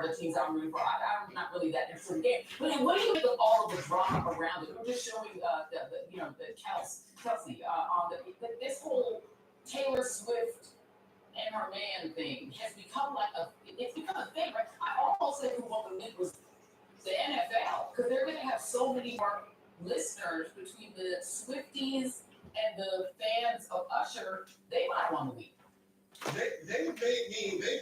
are the teams I'm rooting for. I'm not really that interested in the game. But then what do you make of all of the drama around it? We're just showing the Kelsey on this whole Taylor Swift and her man thing has become it's become a thing, right? I almost said who won the league was the NFL because they're going to have so many more listeners between the Swifties and the fans of Usher. They might have won the league. They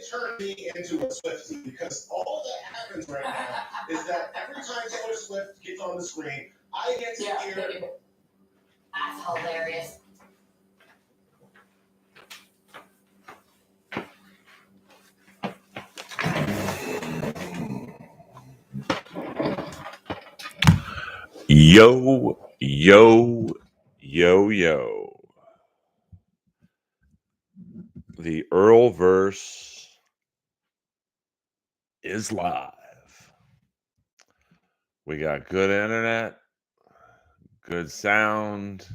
turned me into a Swiftie because all that happens right now is that every time Taylor Swift gets on the screen, I get to hear. That's hilarious. Yo, yo, yo, yo. The Earlverse is live. We got good internet, good sound.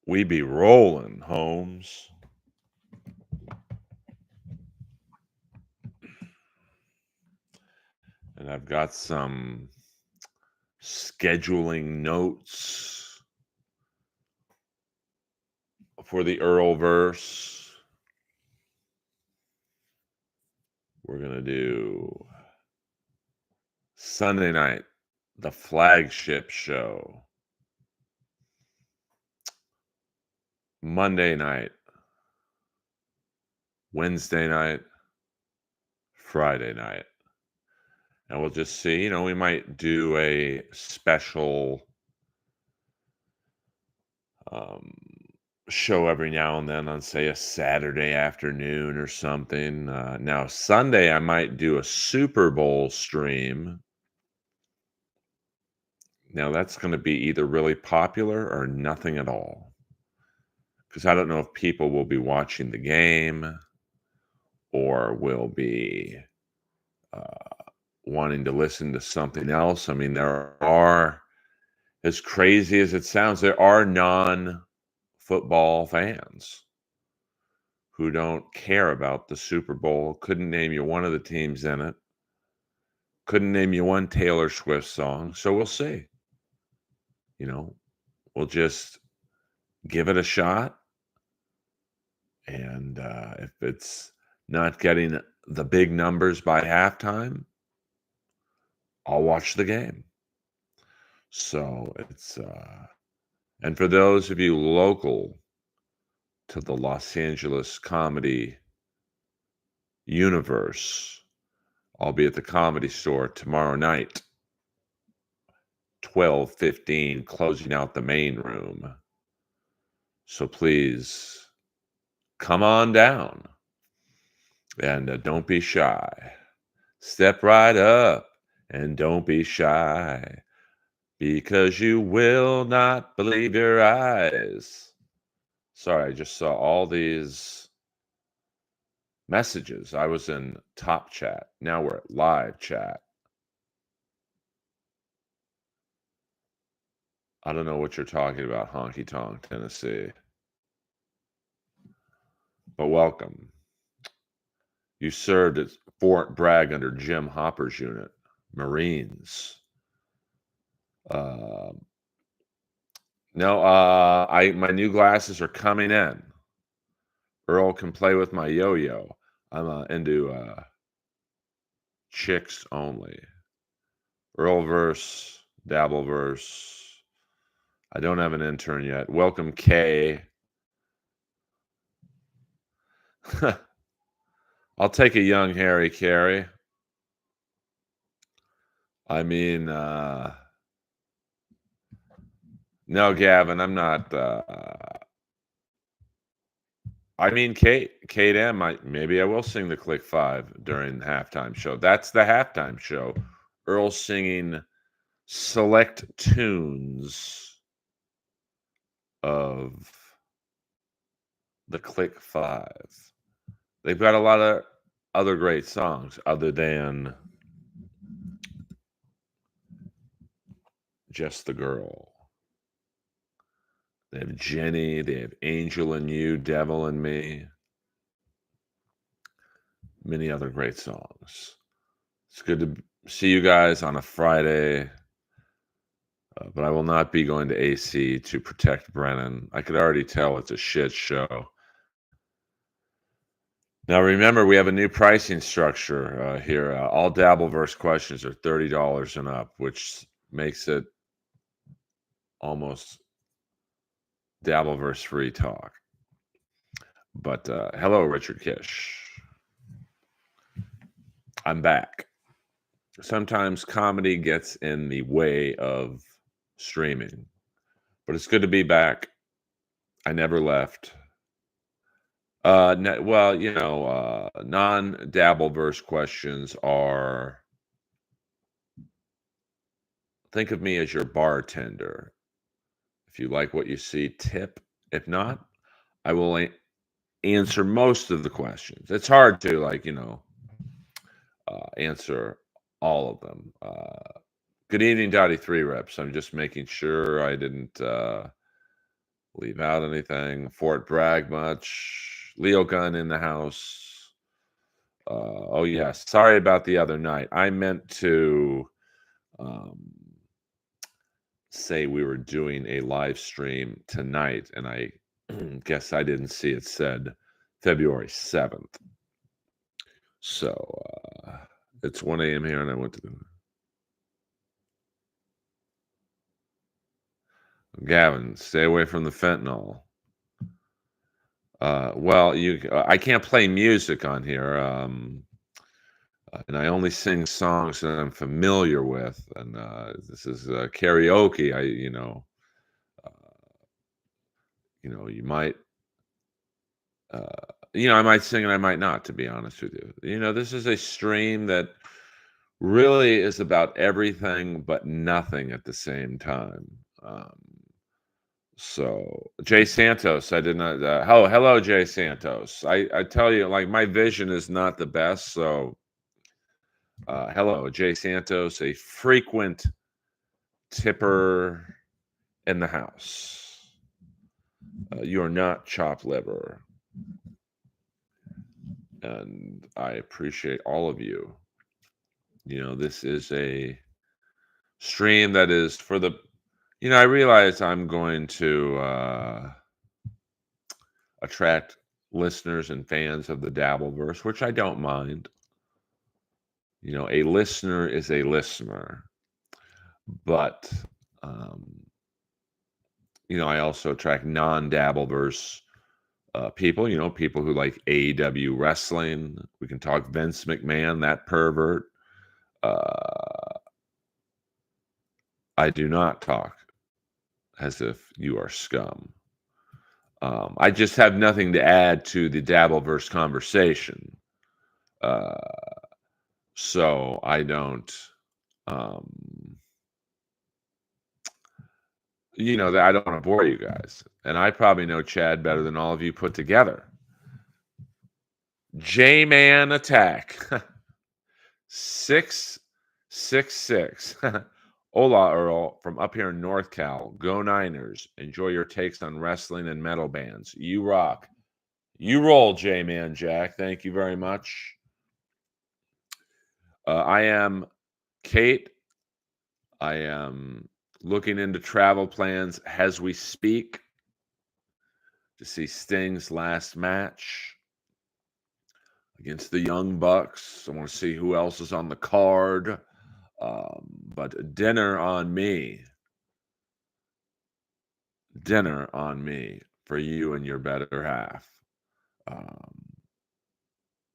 We be rolling, Holmes. And I've got some scheduling notes for the Earlverse. We're going to do Sunday night, the flagship show. Monday night, Wednesday night, Friday night. And we'll just see, we might do a special show every now and then on, say, a Saturday afternoon or something. Now, Sunday, I might do a Super Bowl stream. Now, that's going to be either really popular or nothing at all. Because I don't know if people will be watching the game or will be wanting to listen to something else. I mean, there are, as crazy as it sounds, there are non-football fans who don't care about the Super Bowl, couldn't name you one of the teams in it, couldn't name you one Taylor Swift song. So we'll see. We'll just give it a shot. And if it's not getting the big numbers by halftime, I'll watch the game. So it's, and for those of you local to the Los Angeles comedy universe, I'll be at the Comedy Store tomorrow night, 12:15, closing out the main room. So please come on down and don't be shy. Step right up and don't be shy, because you will not believe your eyes. Sorry, I just saw all these messages. I was in top chat. Now we're at live chat. I don't know what you're talking about, Honky Tonk, Tennessee. But welcome. You served at Fort Bragg under Jim Hopper's unit, Marines. No, my new glasses are coming in. Earl can play with my yo-yo. I'm into chicks only. Earlverse, Dabbleverse. I don't have an intern yet. Welcome, Kay. I'll take a young Harry Carey. I mean, no, Gavin, I'm not. I mean, Kate M. Maybe I will sing the Click 5 during the halftime show. That's the halftime show. Earl singing select tunes of the Click 5. They've got a lot of other great songs other than Just the Girl. They have Jenny. They have Angel and You, Devil and Me. many other great songs. It's good to see you guys on a Friday, but I will not be going to AC to protect Brennan. I could already tell it's a shit show. Now, remember, we have a new pricing structure here. All Dabbleverse questions are $30 and up, which makes it almost Dabbleverse free talk. But hello, Richard Kish. I'm back. Sometimes comedy gets in the way of streaming, but it's good to be back. I never left. Well, non-Dabbleverse questions are, think of me as your bartender. If you like what you see, tip. If not, I will answer most of the questions. It's hard to, answer all of them. Good evening, Dottie 3 Reps. I'm just making sure I didn't leave out anything. Fort Bragg much. Leo Gunn in the house. Oh, yes. Sorry about the other night. I meant to say we were doing a live stream tonight, and I guess I didn't see it said February 7th. So it's 1 a.m. here, and I went to Gavin, stay away from the fentanyl. Well, I can't play music on here, and I only sing songs that I'm familiar with, and this is karaoke. You might, I might sing and I might not, to be honest with you. This is a stream that really is about everything but nothing at the same time. So Jay Santos, I did not. Hello, Jay Santos. I tell you, my vision is not the best. So, hello, Jay Santos, a frequent tipper in the house. You are not chopped liver, and I appreciate all of you. This is a stream that is for the. I realize I'm going to attract listeners and fans of the Dabbleverse, which I don't mind. A listener is a listener. But, I also attract non-Dabbleverse people, people who like AEW wrestling. We can talk Vince McMahon, that pervert. I do not talk as if you are scum. I just have nothing to add to the Dabbleverse conversation. So I don't, that I don't want to bore you guys. And I probably know Chad better than all of you put together. J-Man Attack. 666. Hola, Earl, from up here in North Cal. Go Niners. Enjoy your takes on wrestling and metal bands. You rock. You roll, J-Man Jack. Thank you very much. I am Kate. I am looking into travel plans as we speak to see Sting's last match against the Young Bucks. I want to see who else is on the card. But dinner on me. Dinner on me for you and your better half.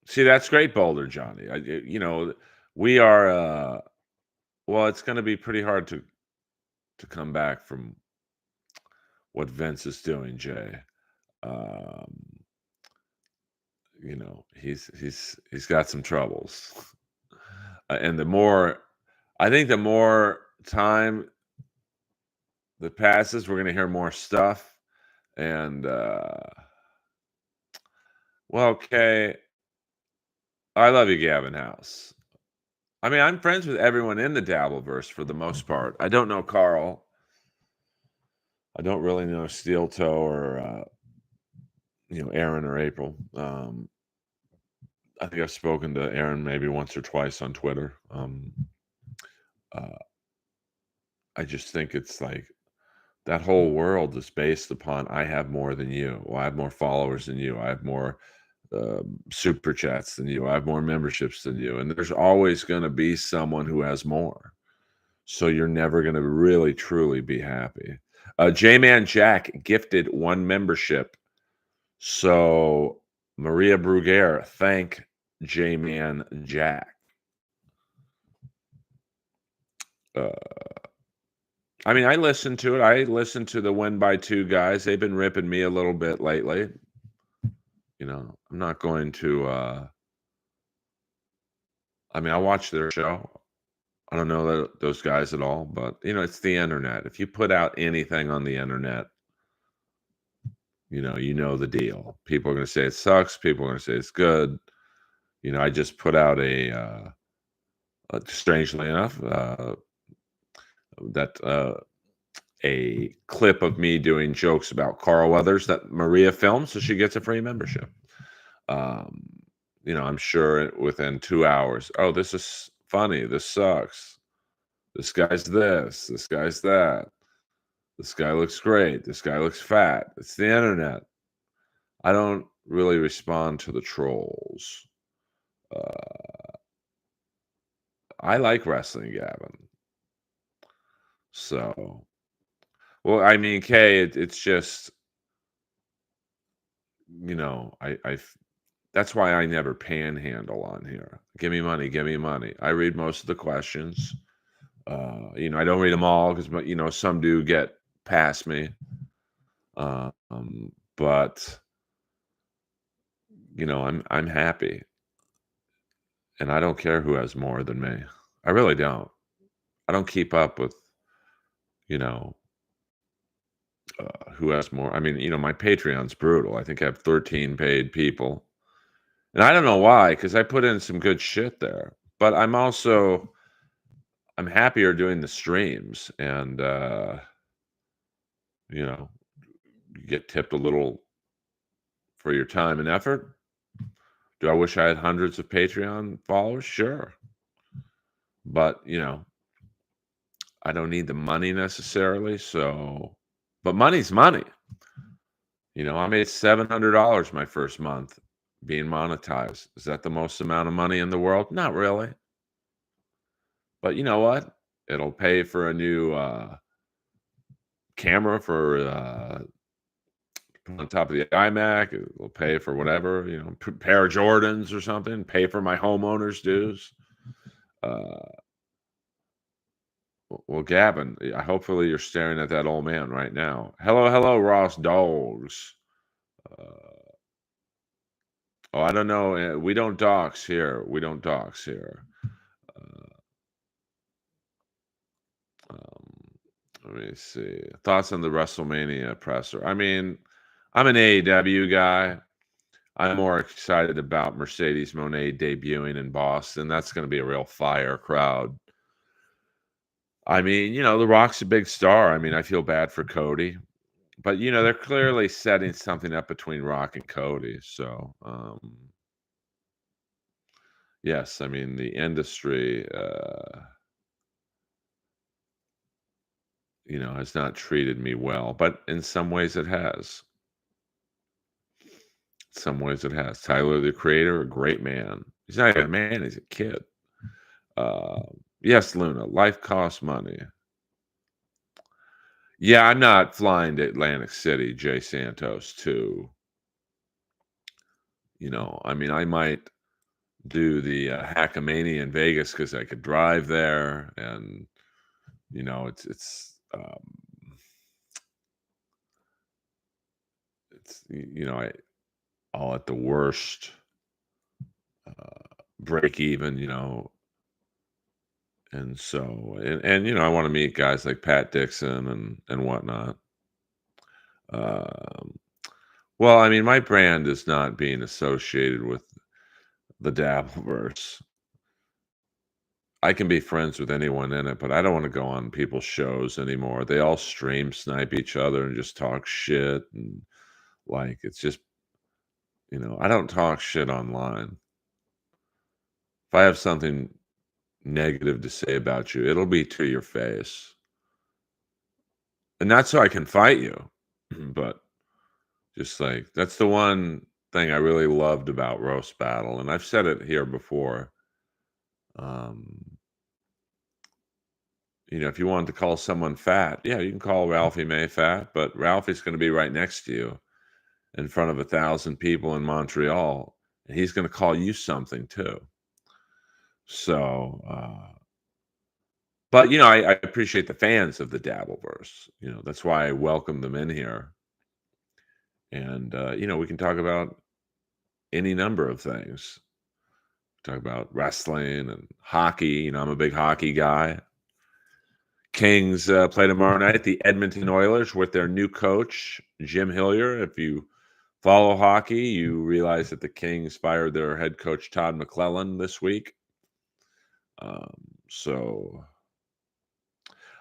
See, that's great, Boulder Johnny. We are. Well, it's going to be pretty hard to come back from what Vince is doing, Jay. He's got some troubles, and I think the more time that passes, we're going to hear more stuff. And okay, I love you, Gavin House. I mean, I'm friends with everyone in the Dabbleverse for the most part. I don't know Carl. I don't really know Steel Toe or Aaron or April. I think I've spoken to Aaron maybe once or twice on Twitter. I just think it's like that whole world is based upon I have more than you. Well, I have more followers than you. I have more super chats than you. I have more memberships than you. And there's always going to be someone who has more. So you're never going to really, truly be happy. J-Man Jack gifted 1 membership. So Maria Bruguer, thank J-Man Jack. I mean, I listen to it. I listen to the Win by 2 guys. They've been ripping me a little bit lately. You know, I'm not going to I mean, I watch their show. I don't know those guys at all, but you know, it's the internet. If you put out anything on the internet, you know the deal. People are going to say it sucks. People are going to say it's good. You know, I just put out strangely enough, a clip of me doing jokes about Carl Weathers that Maria filmed, so she gets a free membership. You know, I'm sure within 2 hours, oh, this is funny. This sucks. This guy's this. This guy's that. This guy looks great. This guy looks fat. It's the internet. I don't really respond to the trolls. I like wrestling, Gavin. So, well, I mean, Kay, it's just, you know, that's why I never panhandle on here. Give me money. Give me money. I read most of the questions. You know, I don't read them all because, you know, some do get past me. But you know, I'm happy, and I don't care who has more than me. I really don't. I don't keep up with, you know, who has more. I mean, you know, my Patreon's brutal. I think I have 13 paid people, and I don't know why, because I put in some good shit there. But I'm happier doing the streams, and you know, you get tipped a little for your time and effort. Do I wish I had hundreds of Patreon followers? Sure. But, you know, I don't need the money necessarily. So, but money's money. You know, I made $700 my first month being monetized. Is that the most amount of money in the world? Not really. But you know what? It'll pay for a new camera for on top of the iMac. It'll pay for whatever, you know, pair of Jordans or something, pay for my homeowner's dues. Well, Gavin, hopefully you're staring at that old man right now. Hello, Ross Dogs. Oh, I don't know. We don't dox here. We don't dox here. Let me see. Thoughts on the WrestleMania presser? I mean, I'm an AEW guy. I'm more excited about Mercedes Moné debuting in Boston. That's going to be a real fire crowd. I mean, you know, The Rock's a big star. I mean, I feel bad for Cody. But, you know, they're clearly setting something up between Rock and Cody. So, yes, I mean, the industry, you know, has not treated me well. But in some ways it has. Some ways it has. Tyler, the Creator, a great man. He's not even a man, he's a kid. Yes, Luna, life costs money. Yeah, I'm not flying to Atlantic City, Jay Santos, to, you know, I mean, I might do the Hackamania in Vegas because I could drive there, and you know, it's you know, I'll at the worst break even, you know, and so and you know, I want to meet guys like Pat Dixon and whatnot. Well, I mean, my brand is not being associated with the Dabbleverse. I can be friends with anyone in it, but I don't want to go on people's shows anymore. They all stream snipe each other and just talk shit, and like it's just, you know, I don't talk shit online. If I have something negative to say about you, it'll be to your face. And not so I can fight you, but just like that's the one thing I really loved about Roast Battle. And I've said it here before. If you wanted to call someone fat, yeah, you can call Ralphie May fat, but Ralphie's going to be right next to you in front of 1,000 people in Montreal, and he's going to call you something too. So, but I appreciate the fans of the Dabbleverse. That's why I welcome them in here, and we can talk about any number of things. Talk about wrestling and hockey. I'm a big hockey guy. Kings play tomorrow night at the Edmonton Oilers with their new coach, Jim Hillier. If you follow hockey, you realize that the Kings fired their head coach, Todd McClellan, this week. So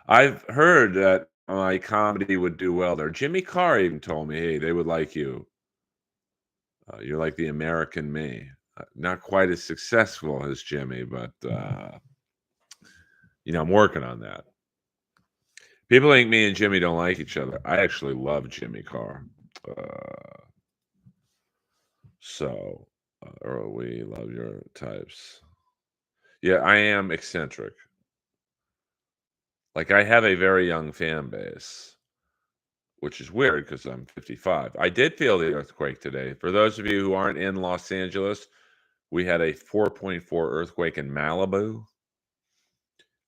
I've heard that my comedy would do well there. Jimmy Carr even told me, hey, they would like you. You're like the American me. Not quite as successful as Jimmy, but, I'm working on that. People think me and Jimmy don't like each other. I actually love Jimmy Carr. Earl, we love your types. Yeah, I am eccentric. Like, I have a very young fan base, which is weird because I'm 55. I did feel the earthquake today. For those of you who aren't in Los Angeles, we had a 4.4 earthquake in Malibu.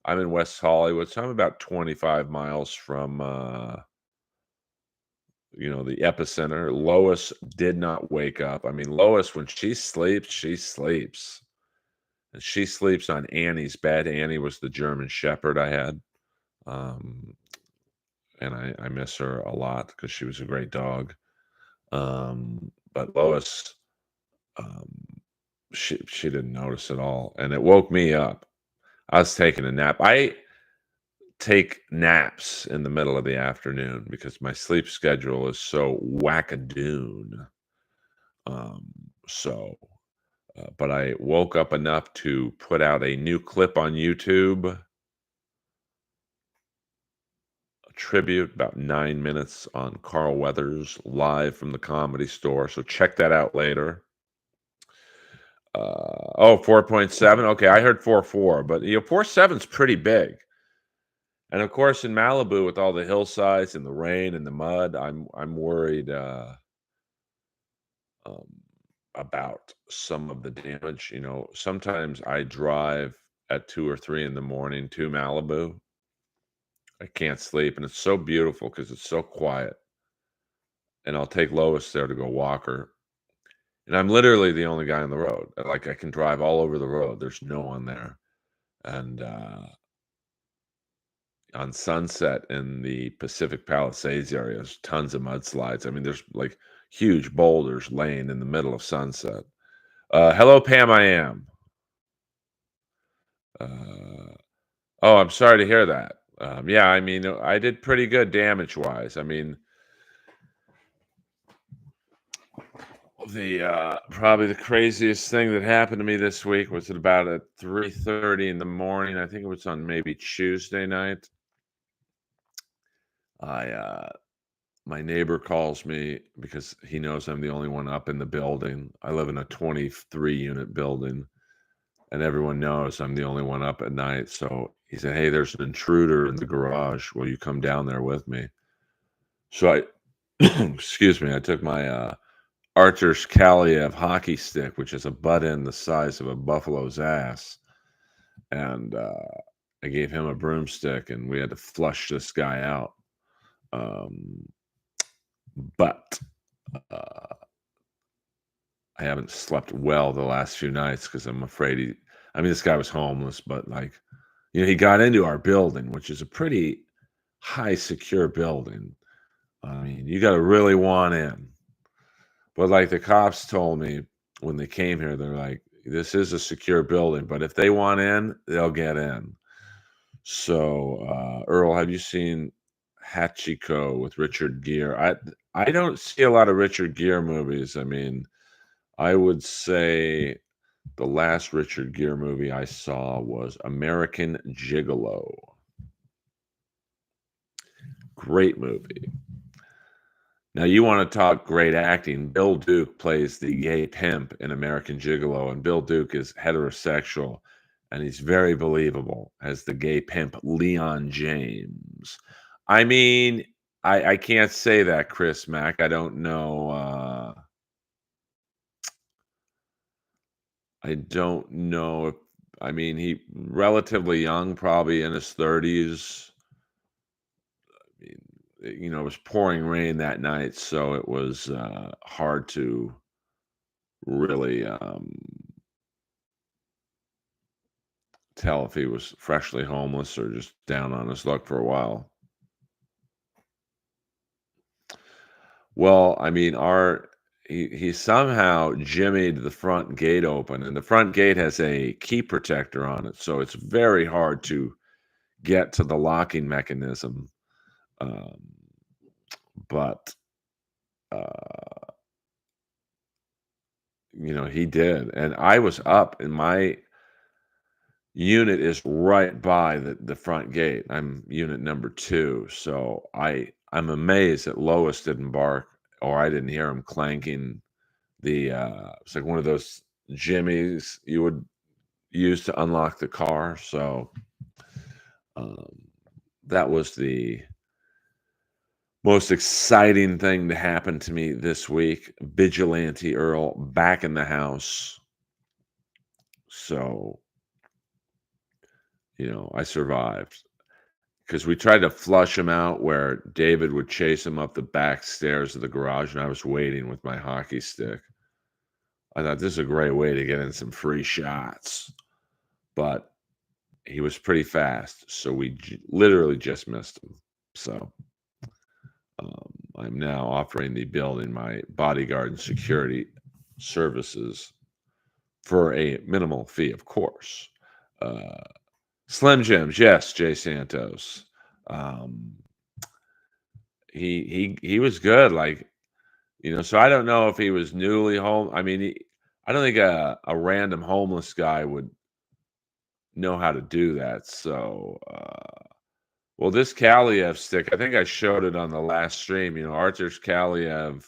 I'm in West Hollywood, so I'm about 25 miles from, the epicenter. Lois did not wake up. I mean, Lois, when she sleeps, she sleeps. And she sleeps on Annie's bed. Annie was the German Shepherd I had. And I miss her a lot because she was a great dog. But Lois, she didn't notice at all. And it woke me up. I was taking a nap. I take naps in the middle of the afternoon because my sleep schedule is so wackadoon. But I woke up enough to put out a new clip on YouTube, a tribute, about 9 minutes on Carl Weathers, live from the Comedy Store. So check that out later. 4.7. Okay, I heard 4.4, but 4.7 is pretty big. And of course, in Malibu, with all the hillsides and the rain and the mud, I'm worried about some of the damage. Sometimes I drive at 2 or 3 in the morning to Malibu. I can't sleep, and it's so beautiful because it's so quiet. And I'll take Lois there to go walk her. And I'm literally the only guy on the road. Like, I can drive all over the road. There's no one there. And on Sunset in the Pacific Palisades area, there's tons of mudslides. I mean, there's like huge boulders laying in the middle of Sunset. Hello, Pam, I am. I'm sorry to hear that. Yeah, I mean, I did pretty good damage-wise. I mean, probably the craziest thing that happened to me this week was at about at 3:30 in the morning. I think it was on maybe Tuesday night. My neighbor calls me because he knows I'm the only one up in the building. I live in a 23-unit building, and everyone knows I'm the only one up at night. So he said, hey, there's an intruder in the garage. Will you come down there with me? So excuse me, I took my Archer's Kaliev hockey stick, which is a butt end the size of a buffalo's ass. And I gave him a broomstick, and we had to flush this guy out. But I haven't slept well the last few nights because I'm afraid this guy was homeless, but he got into our building, which is a pretty high secure building. I mean, you got to really want in. But like the cops told me when they came here, they're like, this is a secure building, but if they want in, they'll get in. So, Earl, have you seen Hachiko with Richard Gere? I don't see a lot of Richard Gere movies. I mean, I would say The last Richard Gere movie I saw was American Gigolo. Great movie. Now, you want to talk great acting. Bill Duke plays the gay pimp in American Gigolo, and Bill Duke is heterosexual, and he's very believable as the gay pimp Leon James. I mean, I can't say that, Chris Mack. I don't know. I don't know if, I mean, he relatively young, probably in his 30s. I mean, it was pouring rain that night, so it was hard to really tell if he was freshly homeless or just down on his luck for a while. Well, I mean, he somehow jimmied the front gate open, and the front gate has a key protector on it, so it's very hard to get to the locking mechanism. But he did, and I was up, and my unit is right by the front gate. I'm unit number 2, so I'm amazed that Lois didn't bark, or I didn't hear him clanking it's like one of those jimmies you would use to unlock the car. So that was the most exciting thing to happen to me this week. Vigilante Earl back in the house. So, I survived. Because we tried to flush him out where David would chase him up the back stairs of the garage, and I was waiting with my hockey stick. I thought this is a great way to get in some free shots. But he was pretty fast, so we literally just missed him. So I'm now offering the building my bodyguard and security services for a minimal fee, of course. Slim Jims, yes, Jay Santos. He was good, so I don't know if he was newly home. I mean, I don't think a random homeless guy would know how to do that. So, well, this Kaliev stick, I think I showed it on the last stream. Arthur's Kaliev,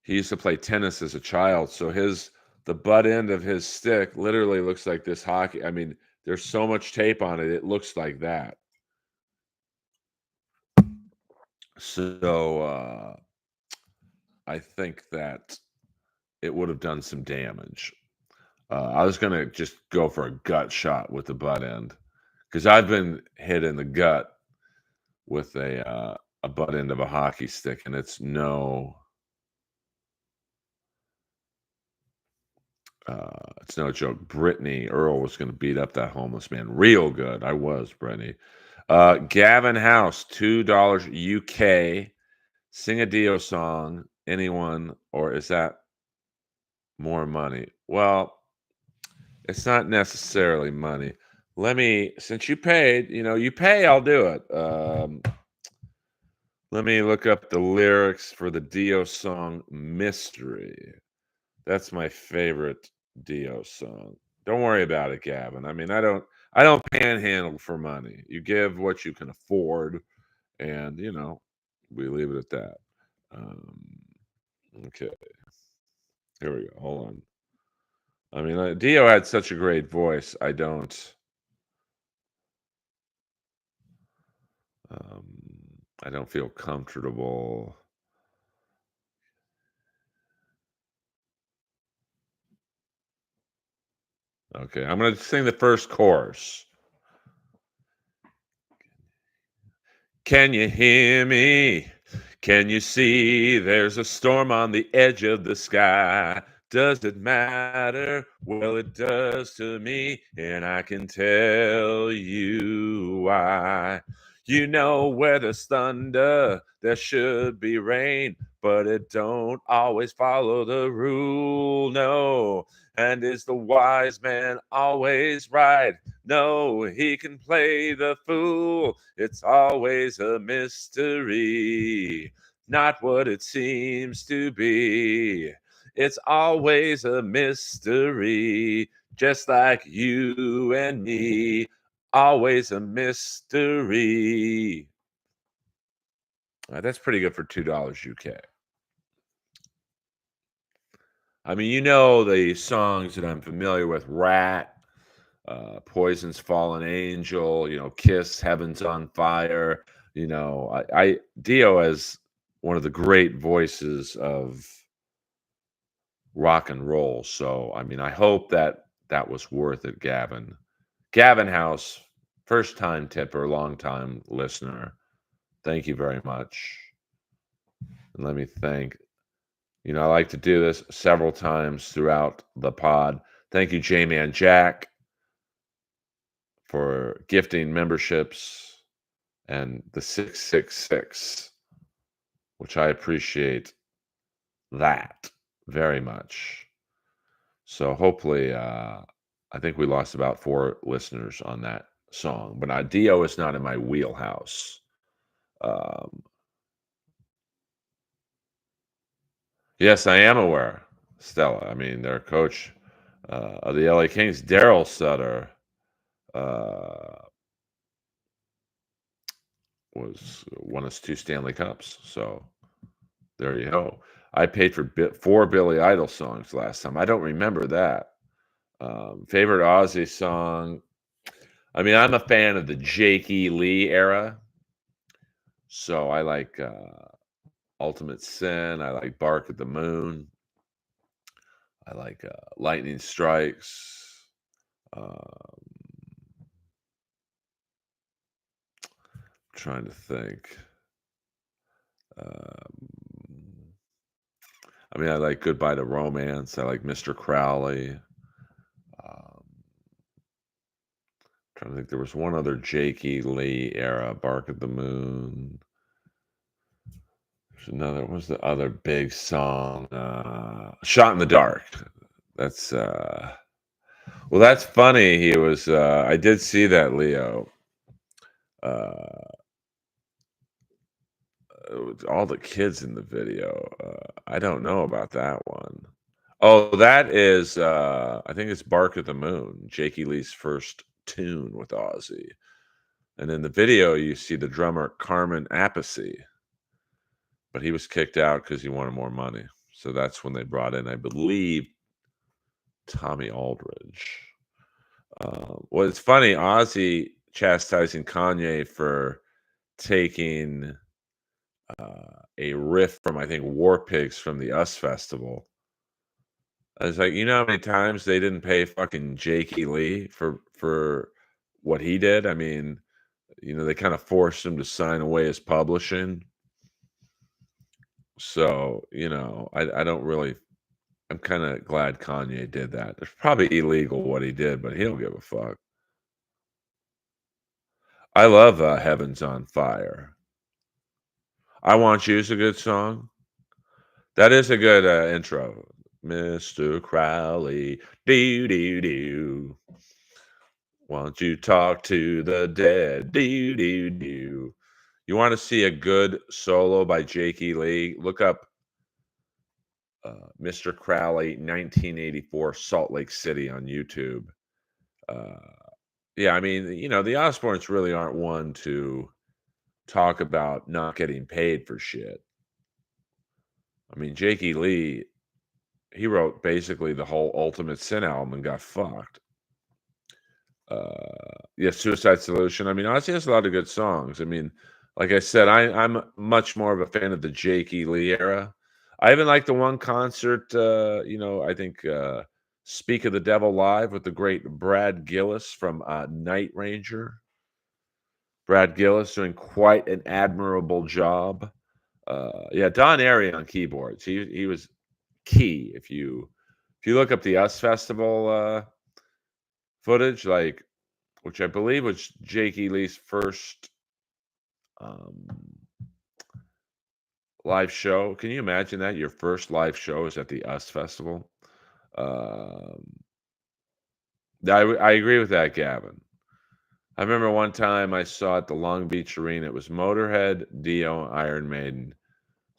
he used to play tennis as a child, so the butt end of his stick literally looks like this hockey. I mean, there's so much tape on it, it looks like that. So I think that it would have done some damage. I was going to just go for a gut shot with the butt end, because I've been hit in the gut with a butt end of a hockey stick, and it's no joke. Brittany Earl was going to beat up that homeless man real good. I was, Brittany. Gavin House, $2 UK. Sing a Dio song. Anyone, or is that more money? Well, it's not necessarily money. Since you paid, you pay, I'll do it. Let me look up the lyrics for the Dio song Mystery. That's my favorite Dio song. Don't worry about it, Gavin. I mean, I don't panhandle for money. You give what you can afford, and we leave it at that. Okay. Here we go. Hold on. I mean, Dio had such a great voice. I don't feel comfortable. Okay, I'm going to sing the first chorus. Can you hear me? Can you see there's a storm on the edge of the sky? Does it matter? Well, it does to me, and I can tell you why. Where there's thunder, there should be rain, but it don't always follow the rule, no. And is the wise man always right? No, he can play the fool. It's always a mystery, not what it seems to be. It's always a mystery, just like you and me. Always a mystery. That's pretty good for $2 UK. I mean, you know the songs that I'm familiar with: Rat, Poison's Fallen Angel, Kiss, Heaven's on Fire. I Dio has one of the great voices of rock and roll. So, I mean, I hope that that was worth it, Gavin. Gavin House, first time tipper, long time listener. Thank you very much. And let me thank, I like to do this several times throughout the pod. Thank you, J-Man Jack, for gifting memberships and the 666, which I appreciate that very much. So hopefully, I think we lost about 4 listeners on that song, but Dio is not in my wheelhouse. Yes, I am aware, Stella. I mean, their coach of the LA Kings, Daryl Sutter, won us 2 Stanley Cups. So there you go. I paid for 4 Billy Idol songs last time. I don't remember that. Favorite Ozzy song. I mean, I'm a fan of the Jakey Lee era. So I like Ultimate Sin. I like Bark at the Moon. I like Lightning Strikes. Trying to think. I mean, I like Goodbye to Romance. I like Mr. Crowley. Trying to think. There was one other Jakey Lee era, Bark at the Moon. There's another. What was the other big song? Shot in the Dark. That's well, that's funny. He was. I did see that, Leo. All the kids in the video. I don't know about that one. Oh, that is. I think it's Bark at the Moon, Jakey Lee's first tune with Ozzy. And in the video, you see the drummer Carmen Appice, but he was kicked out because he wanted more money. So that's when they brought in, I believe, Tommy Aldridge. Well, it's funny, Ozzy chastising Kanye for taking a riff from, I think, War Pigs from the US Festival. I was like, you know how many times they didn't pay fucking Jakey Lee for what he did? I mean, they kind of forced him to sign away his publishing. So, I don't really. I'm kind of glad Kanye did that. It's probably illegal what he did, but he don't give a fuck. I love Heaven's on Fire. I Want You is a good song. That is a good intro. Mr. Crowley, do. Won't you talk to the dead, do. You want to see a good solo by Jakey Lee? Look up Mr. Crowley, 1984, Salt Lake City on YouTube. Yeah, I mean, the Osbournes really aren't one to talk about not getting paid for shit. I mean, Jakey Lee, he wrote basically the whole Ultimate Sin album and got fucked. Yeah, Suicide Solution. I mean, Ozzy has a lot of good songs. I mean, like I said, I'm much more of a fan of the Jakey Lee era. I even like the one concert, I think Speak of the Devil Live with the great Brad Gillis from Night Ranger. Brad Gillis doing quite an admirable job. Yeah, Don Airy on keyboards. He was key. If you look up the US Festival footage, which I believe was Jakey Lee's first live show. Can you imagine that? Your first live show is at the US Festival. I agree with that, Gavin. I remember one time I saw at the Long Beach Arena. It was Motorhead, Dio, Iron Maiden,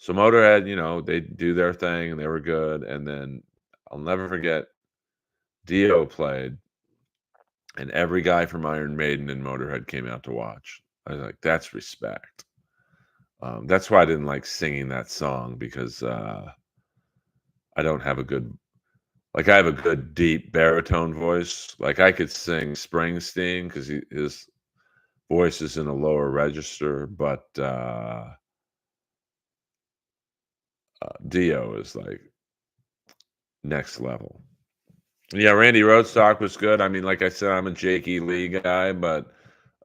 So Motorhead, they do their thing and they were good. And then I'll never forget Dio played, and every guy from Iron Maiden and Motorhead came out to watch. I was like, that's respect. That's why I didn't like singing that song, because I don't have a good, I have a good deep baritone voice. Like I could sing Springsteen because his voice is in a lower register, but Dio is like next level. Yeah, Randy Roadstock was good. I mean, like I said, I'm a Jake E. Lee guy, but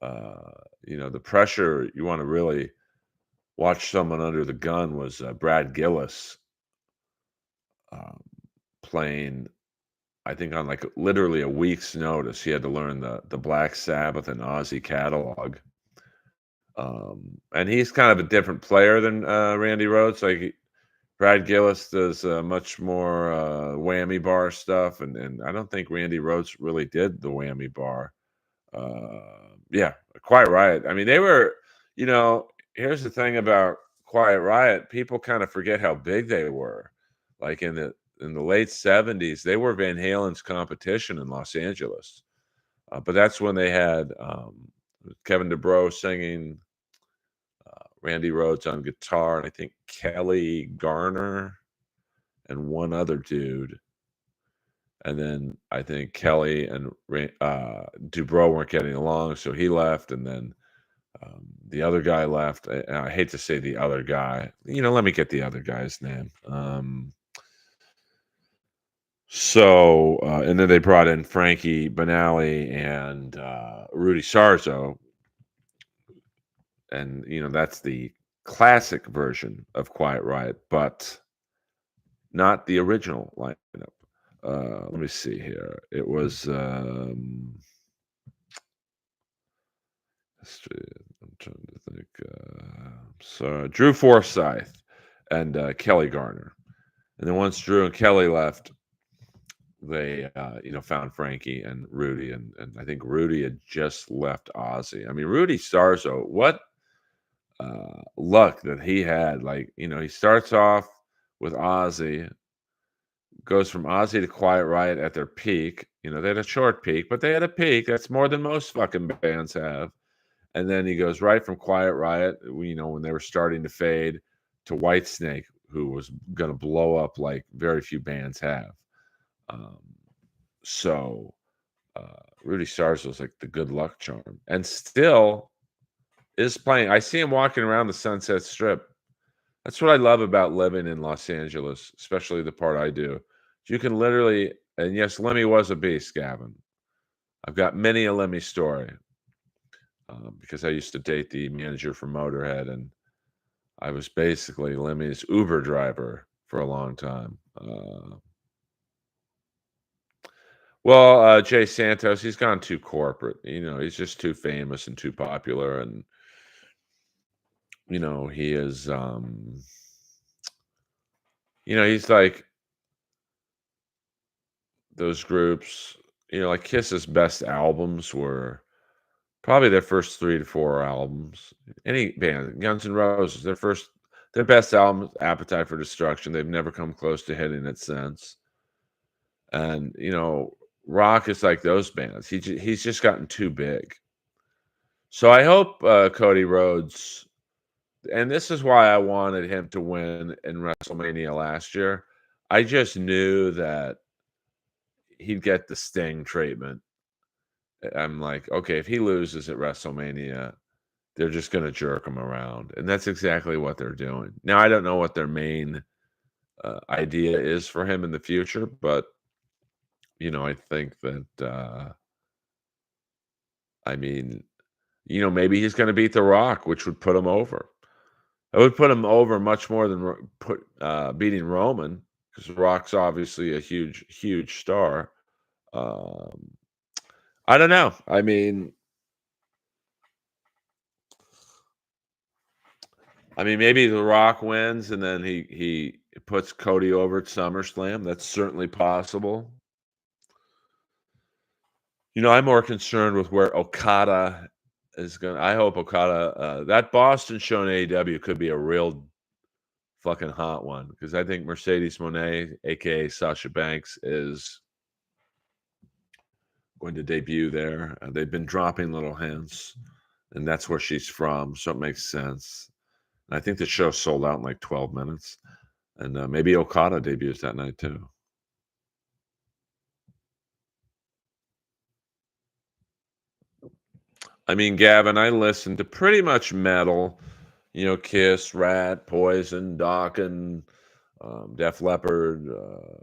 the pressure, you want to really watch someone under the gun, was Brad Gillis um, playing, I think, on like literally a week's notice. He had to learn the Black Sabbath and Ozzy catalog. And he's kind of a different player than Randy Rhoads. Like Brad Gillis does much more whammy bar stuff, and I don't think Randy Rhoads really did the whammy bar. Yeah, Quiet Riot. I mean, they were, here's the thing about Quiet Riot. People kind of forget how big they were. Like in the late 70s, they were Van Halen's competition in Los Angeles. But that's when they had Kevin DuBrow singing, Randy Rhoads on guitar, and I think Kelly Garner and one other dude. And then I think Kelly and DuBrow weren't getting along, so he left, and then the other guy left. And I hate to say the other guy. Let me get the other guy's name. And then they brought in Frankie Banali and Rudy Sarzo, and that's the classic version of Quiet Riot, but not the original lineup. Let me see here. It was I'm trying to think. So Drew Forsyth and Kelly Garner, and then once Drew and Kelly left, they found Frankie and Rudy, and I think Rudy had just left Ozzy. I mean, Rudy Sarzo, what luck that he had. Like, he starts off with Ozzy, goes from Ozzy to Quiet Riot at their peak. They had a short peak, but they had a peak. That's more than most fucking bands have. And then he goes right from Quiet Riot, when they were starting to fade, to Whitesnake, who was going to blow up like very few bands have. So Rudy Sarzo was like the good luck charm, and still is playing. I see him walking around the Sunset Strip. That's what I love about living in Los Angeles, especially the part I do. You can literally, and yes, Lemmy was a beast, Gavin. I've got many a Lemmy story because I used to date the manager for Motorhead, and I was basically Lemmy's Uber driver for a long time. Jay Santos, he's gone too corporate. He's just too famous and too popular, and he is he's like those groups, like Kiss's best albums were probably their first 3 to 4 albums. Any band, Guns N' Roses, their best album, Appetite for Destruction. They've never come close to hitting it since. And rock is like those bands. He's just gotten too big. So I hope Cody Rhodes, and this is why I wanted him to win in WrestleMania last year. I just knew that he'd get the Sting treatment. I'm like, okay, if he loses at WrestleMania, they're just going to jerk him around. And that's exactly what they're doing. Now, I don't know what their main idea is for him in the future, but, I think that, maybe he's going to beat The Rock, which would put him over. It would put him over much more than beating Roman, because The Rock's obviously a huge, huge star. I don't know. I mean, maybe The Rock wins and then he puts Cody over at SummerSlam. That's certainly possible. I'm more concerned with where Okada is going. I hope Okada, that Boston show in AEW could be a real fucking hot one because I think Mercedes Moné, aka Sasha Banks, is going to debut there. They've been dropping little hints, and that's where she's from, so it makes sense. And I think the show sold out in like 12 minutes, and maybe Okada debuts that night too. I mean, Gavin, I listen to pretty much metal. Kiss, Rat, Poison, Dokken, Def Leppard,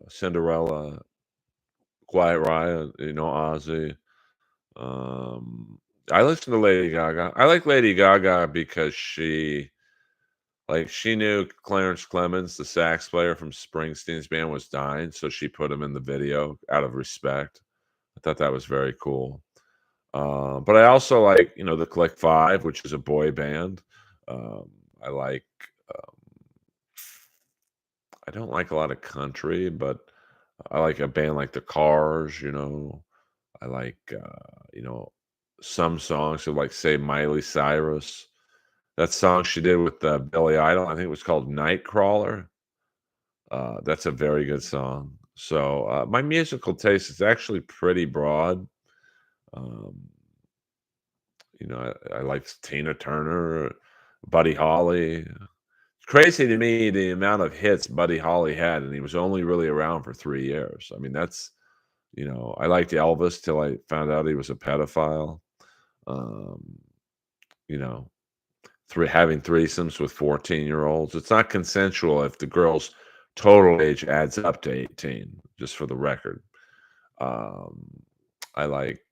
Cinderella, Quiet Riot, Ozzy. I listen to Lady Gaga. I like Lady Gaga because she knew Clarence Clemens, the sax player from Springsteen's band, was dying, so she put him in the video out of respect. I thought that was very cool. But I also like, the Click Five, which is a boy band. I like. I don't like a lot of country, but I like a band like the Cars. I like some songs of say Miley Cyrus. That song she did with Billy Idol, I think it was called Nightcrawler. That's a very good song. So my musical taste is actually pretty broad. Um, I like Tina Turner, Buddy Holly. It's crazy to me the amount of hits Buddy Holly had, and he was only really around for 3 years. I mean, that's I liked Elvis till I found out he was a pedophile. Um, you know, having threesomes with 14-year-olds. It's not consensual if the girl's total age adds up to 18, just for the record. Um, I like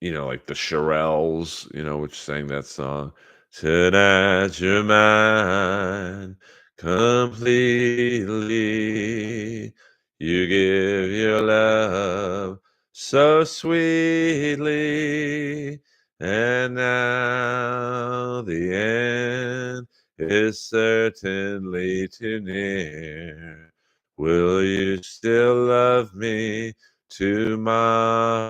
like the Shirelles, which sang that song. Tonight you're mine completely. You give your love so sweetly. And now the end is certainly too near. Will you still love me tomorrow?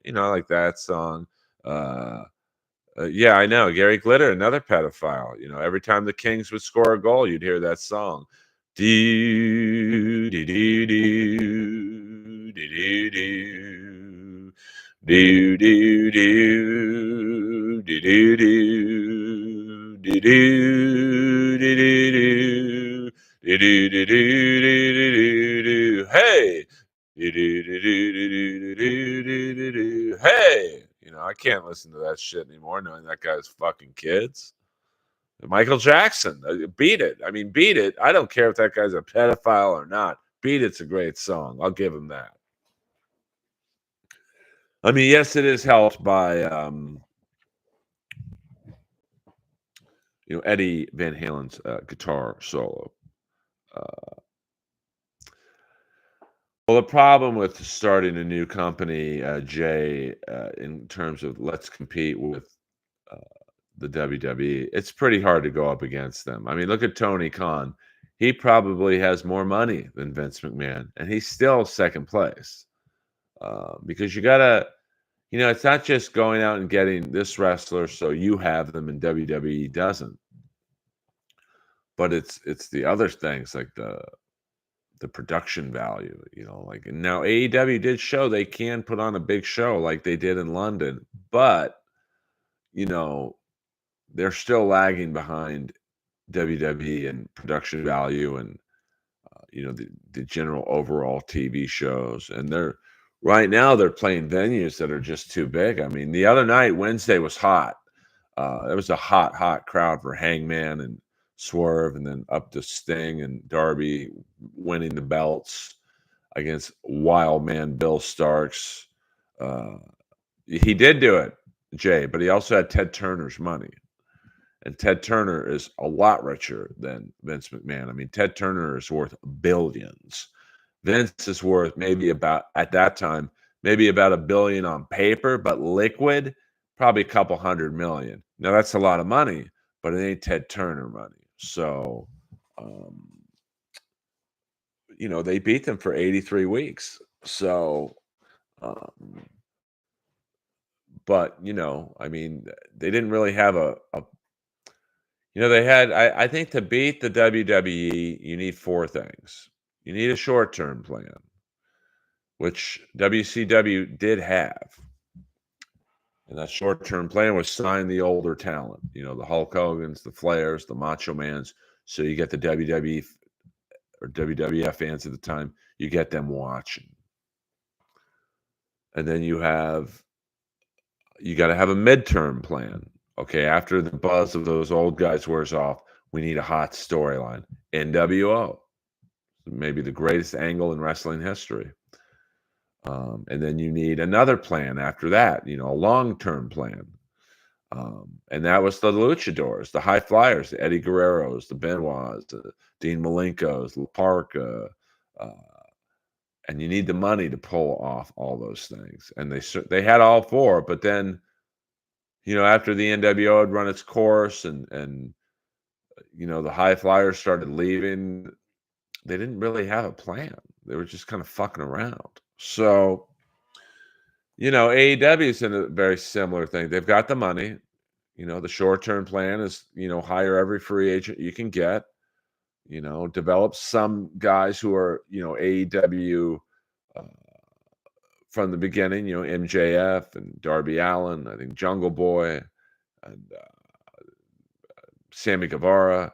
I like that song. Yeah, I know. Gary Glitter, another pedophile. Every time the Kings would score a goal, you'd hear that song. Do, do, do, do, do, do, do. Do, do, do, do, do, do, do, do, do, do, do. Do, do, do, do, do, do, do. Hey! Do, do, do, do, do, do, do, do, do. Hey! I can't listen to that shit anymore knowing that guy's fucking kids. Michael Jackson, Beat It. I mean, Beat It. I don't care if that guy's a pedophile or not. Beat It's a great song. I'll give him that. I mean, yes, it is helped by Eddie Van Halen's guitar solo. Well, the problem with starting a new company, Jay, in terms of let's compete with the WWE, it's pretty hard to go up against them. I mean, look at Tony Khan. He probably has more money than Vince McMahon, and he's still second place. Because you gotta, it's not just going out and getting this wrestler so you have them and WWE doesn't, but it's the other things like the production value, and now AEW did show they can put on a big show like they did in London, but they're still lagging behind WWE and production value and the general overall TV shows. And right now they're playing venues that are just too big. I mean, the other night, Wednesday was hot. It was a hot crowd for Hangman and Swerve, and then up to Sting and Darby winning the belts against Wild Man Bill Starks. He did do it, Jay, but he also had Ted Turner's money. And Ted Turner is a lot richer than Vince McMahon. I mean, Ted Turner is worth billions. Vince is worth at that time, maybe about $1 billion on paper, but liquid, probably a couple $100 million. Now, that's a lot of money, but it ain't Ted Turner money. So, they beat them for 83 weeks. So, but, I mean, they didn't really have a They had, I think to beat the WWE, you need 4 things. You need a short-term plan, which WCW did have. And that short-term plan was sign the older talent, the Hulk Hogans, the Flairs, the Macho Mans. So you get the WWE or WWF fans at the time, you get them watching. And then you got to have a midterm plan. Okay, after the buzz of those old guys wears off, we need a hot storyline. NWO, maybe the greatest angle in wrestling history. And then you need another plan after that, a long-term plan. And that was the Luchadors, the High Flyers, the Eddie Guerreros, the Benoits, the Dean Malenkos, La Parka. And you need the money to pull off all those things. And they had all 4, but then, after the NWO had run its course and the High Flyers started leaving, they didn't really have a plan. They were just kind of fucking around. So, AEW is in a very similar thing. They've got the money. The short-term plan is, hire every free agent you can get, develop some guys who are, AEW from the beginning, MJF and Darby Allin, I think Jungle Boy and Sammy Guevara.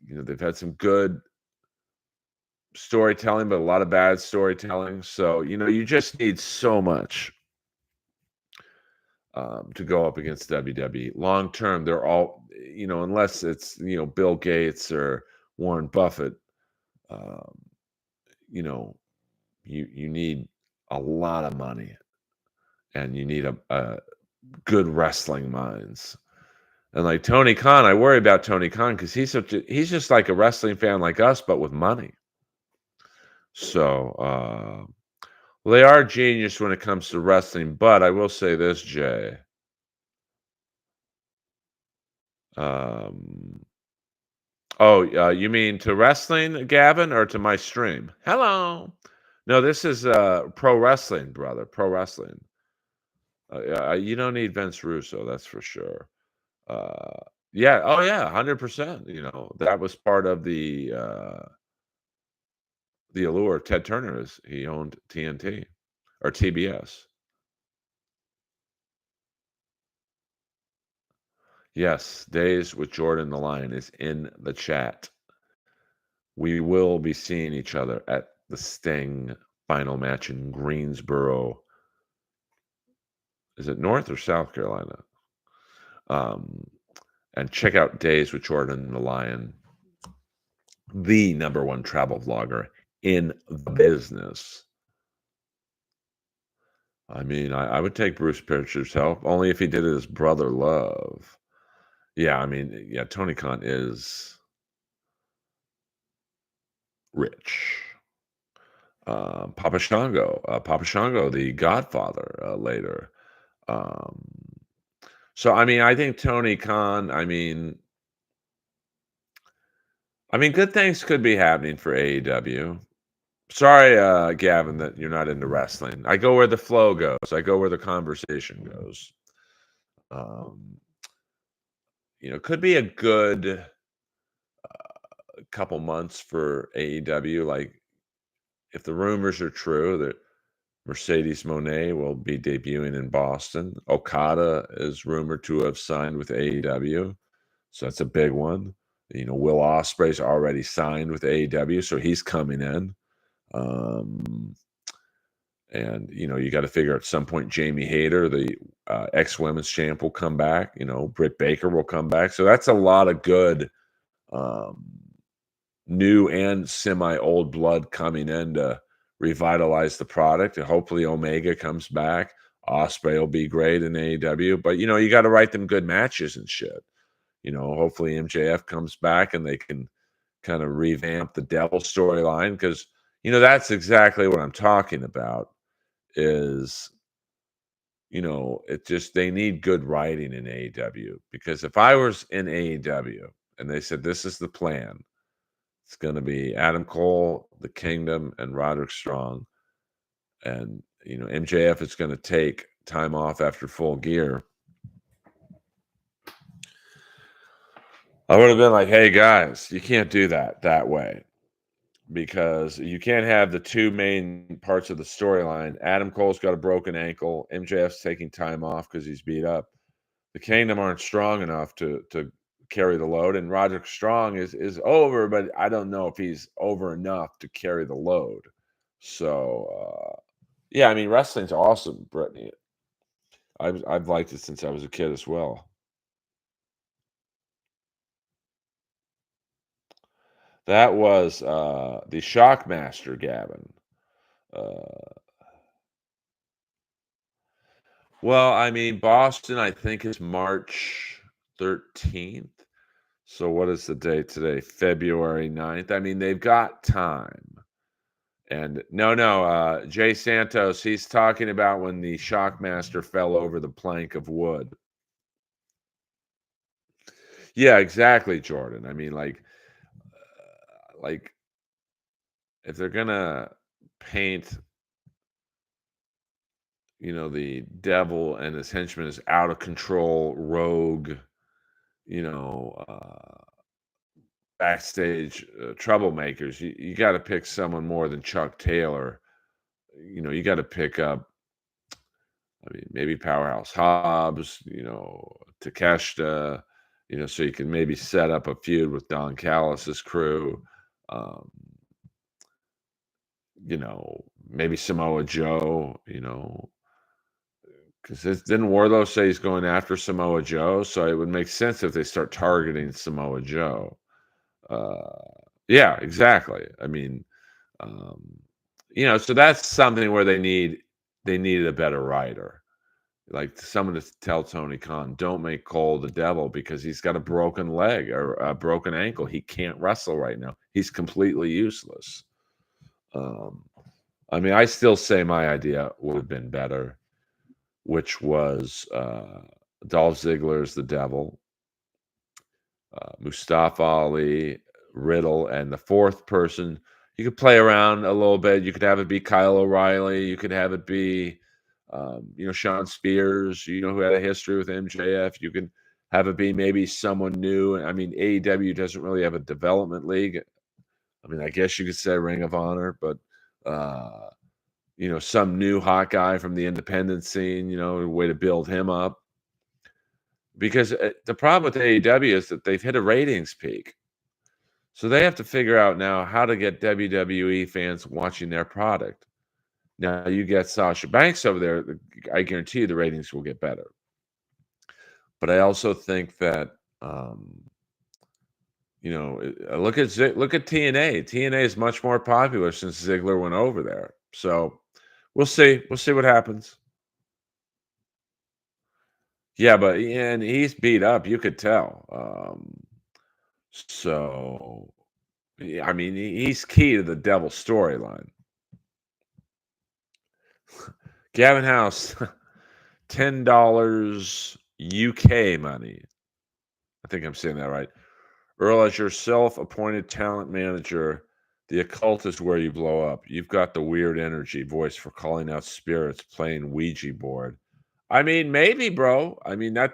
They've had some good storytelling, but a lot of bad storytelling. So, you just need so much to go up against WWE. Long term, they're all, unless it's, Bill Gates or Warren Buffett, you need a lot of money and you need a good wrestling minds. And like Tony Khan, I worry about Tony Khan because he's just like a wrestling fan like us, but with money. So they are genius when it comes to wrestling. But I will say this, Jay. You mean to wrestling, Gavin, or to my stream? Hello. No, this is pro wrestling, brother. Pro wrestling. You don't need Vince Russo, that's for sure. Yeah. Oh, yeah. 100%. That was part of the allure. Ted Turner he owned TNT or TBS. Yes, Days with Jordan the Lion is in the chat. We will be seeing each other at the Sting final match in Greensboro. Is it North or South Carolina? And check out Days with Jordan the Lion, the #1 travel vlogger in the business. I mean, I would take Bruce Pritchard's help, only if he did it as Brother Love. Yeah, I mean, yeah, Tony Khan is rich. Papa Shango, the Godfather, later. So, I mean, I think Tony Khan, I mean, good things could be happening for AEW. Sorry, Gavin, that you're not into wrestling. I go where the flow goes. I go where the conversation goes. Could be a good couple months for AEW. Like, if the rumors are true that Mercedes Moné will be debuting in Boston. Okada is rumored to have signed with AEW. So that's a big one. Will Ospreay's already signed with AEW, so he's coming in. And, you got to figure at some point Jamie Hayter, the ex-women's champ, will come back. Britt Baker will come back. So that's a lot of good new and semi-old blood coming in to revitalize the product. And hopefully Omega comes back. Ospreay will be great in AEW. But, you got to write them good matches and shit. Hopefully MJF comes back and they can kind of revamp the Devil storyline because, that's exactly what I'm talking about is, they need good writing in AEW. Because if I was in AEW and they said, this is the plan, it's going to be Adam Cole, The Kingdom, and Roderick Strong. And, MJF is going to take time off after Full Gear. I would have been like, hey guys, you can't do that way, because you can't have the two main parts of the storyline. Adam Cole's got a broken ankle. MJF's taking time off because he's beat up. The Kingdom aren't strong enough to carry the load, and Roderick Strong is over, but I don't know if he's over enough to carry the load. So yeah, I mean, wrestling's awesome, Brittany. I've liked it since I was a kid as well. That was the Shockmaster, Gavin. Well, I mean, Boston, I think, is March 13th. So what is the date today? February 9th. I mean, they've got time. And no, Jay Santos, he's talking about when the Shockmaster fell over the plank of wood. Yeah, exactly, Jordan. I mean, like if they're gonna paint, the devil and his henchmen as out of control, rogue, you know, backstage troublemakers, you got to pick someone more than Chuck Taylor. You got to pick up, I mean, maybe Powerhouse Hobbs, Takeshita, so you can maybe set up a feud with Don Callis's crew. Um, maybe Samoa Joe, because didn't Wardlow say he's going after Samoa Joe? So it would make sense if they start targeting Samoa Joe. Yeah, exactly. I mean, um, so that's something where they needed a better writer, like someone to tell Tony Khan, don't make Cole the devil because he's got a broken leg or a broken ankle. He can't wrestle right now. He's completely useless. I mean, I still say my idea would have been better, which was Dolph Ziggler's the devil, Mustafa Ali, Riddle, and the fourth person. You could play around a little bit. You could have it be Kyle O'Reilly. You could have it be, Sean Spears, who had a history with MJF. You can have it be maybe someone new. I mean, AEW doesn't really have a development league. I mean, I guess you could say Ring of Honor, but, some new hot guy from the independent scene, a way to build him up. Because the problem with AEW is that they've hit a ratings peak. So they have to figure out now how to get WWE fans watching their product. Now you get Sasha Banks over there, I guarantee you the ratings will get better. But I also think that, look at TNA. TNA is much more popular since Ziggler went over there. So we'll see. We'll see what happens. Yeah, and he's beat up. You could tell. So, yeah, I mean, he's key to the devil storyline. Gavin House, $10 UK money. I think I'm saying that right. Earl, as your self-appointed talent manager, the occult is where you blow up. You've got the weird energy voice for calling out spirits, playing Ouija board. I mean, maybe, bro. I mean, that.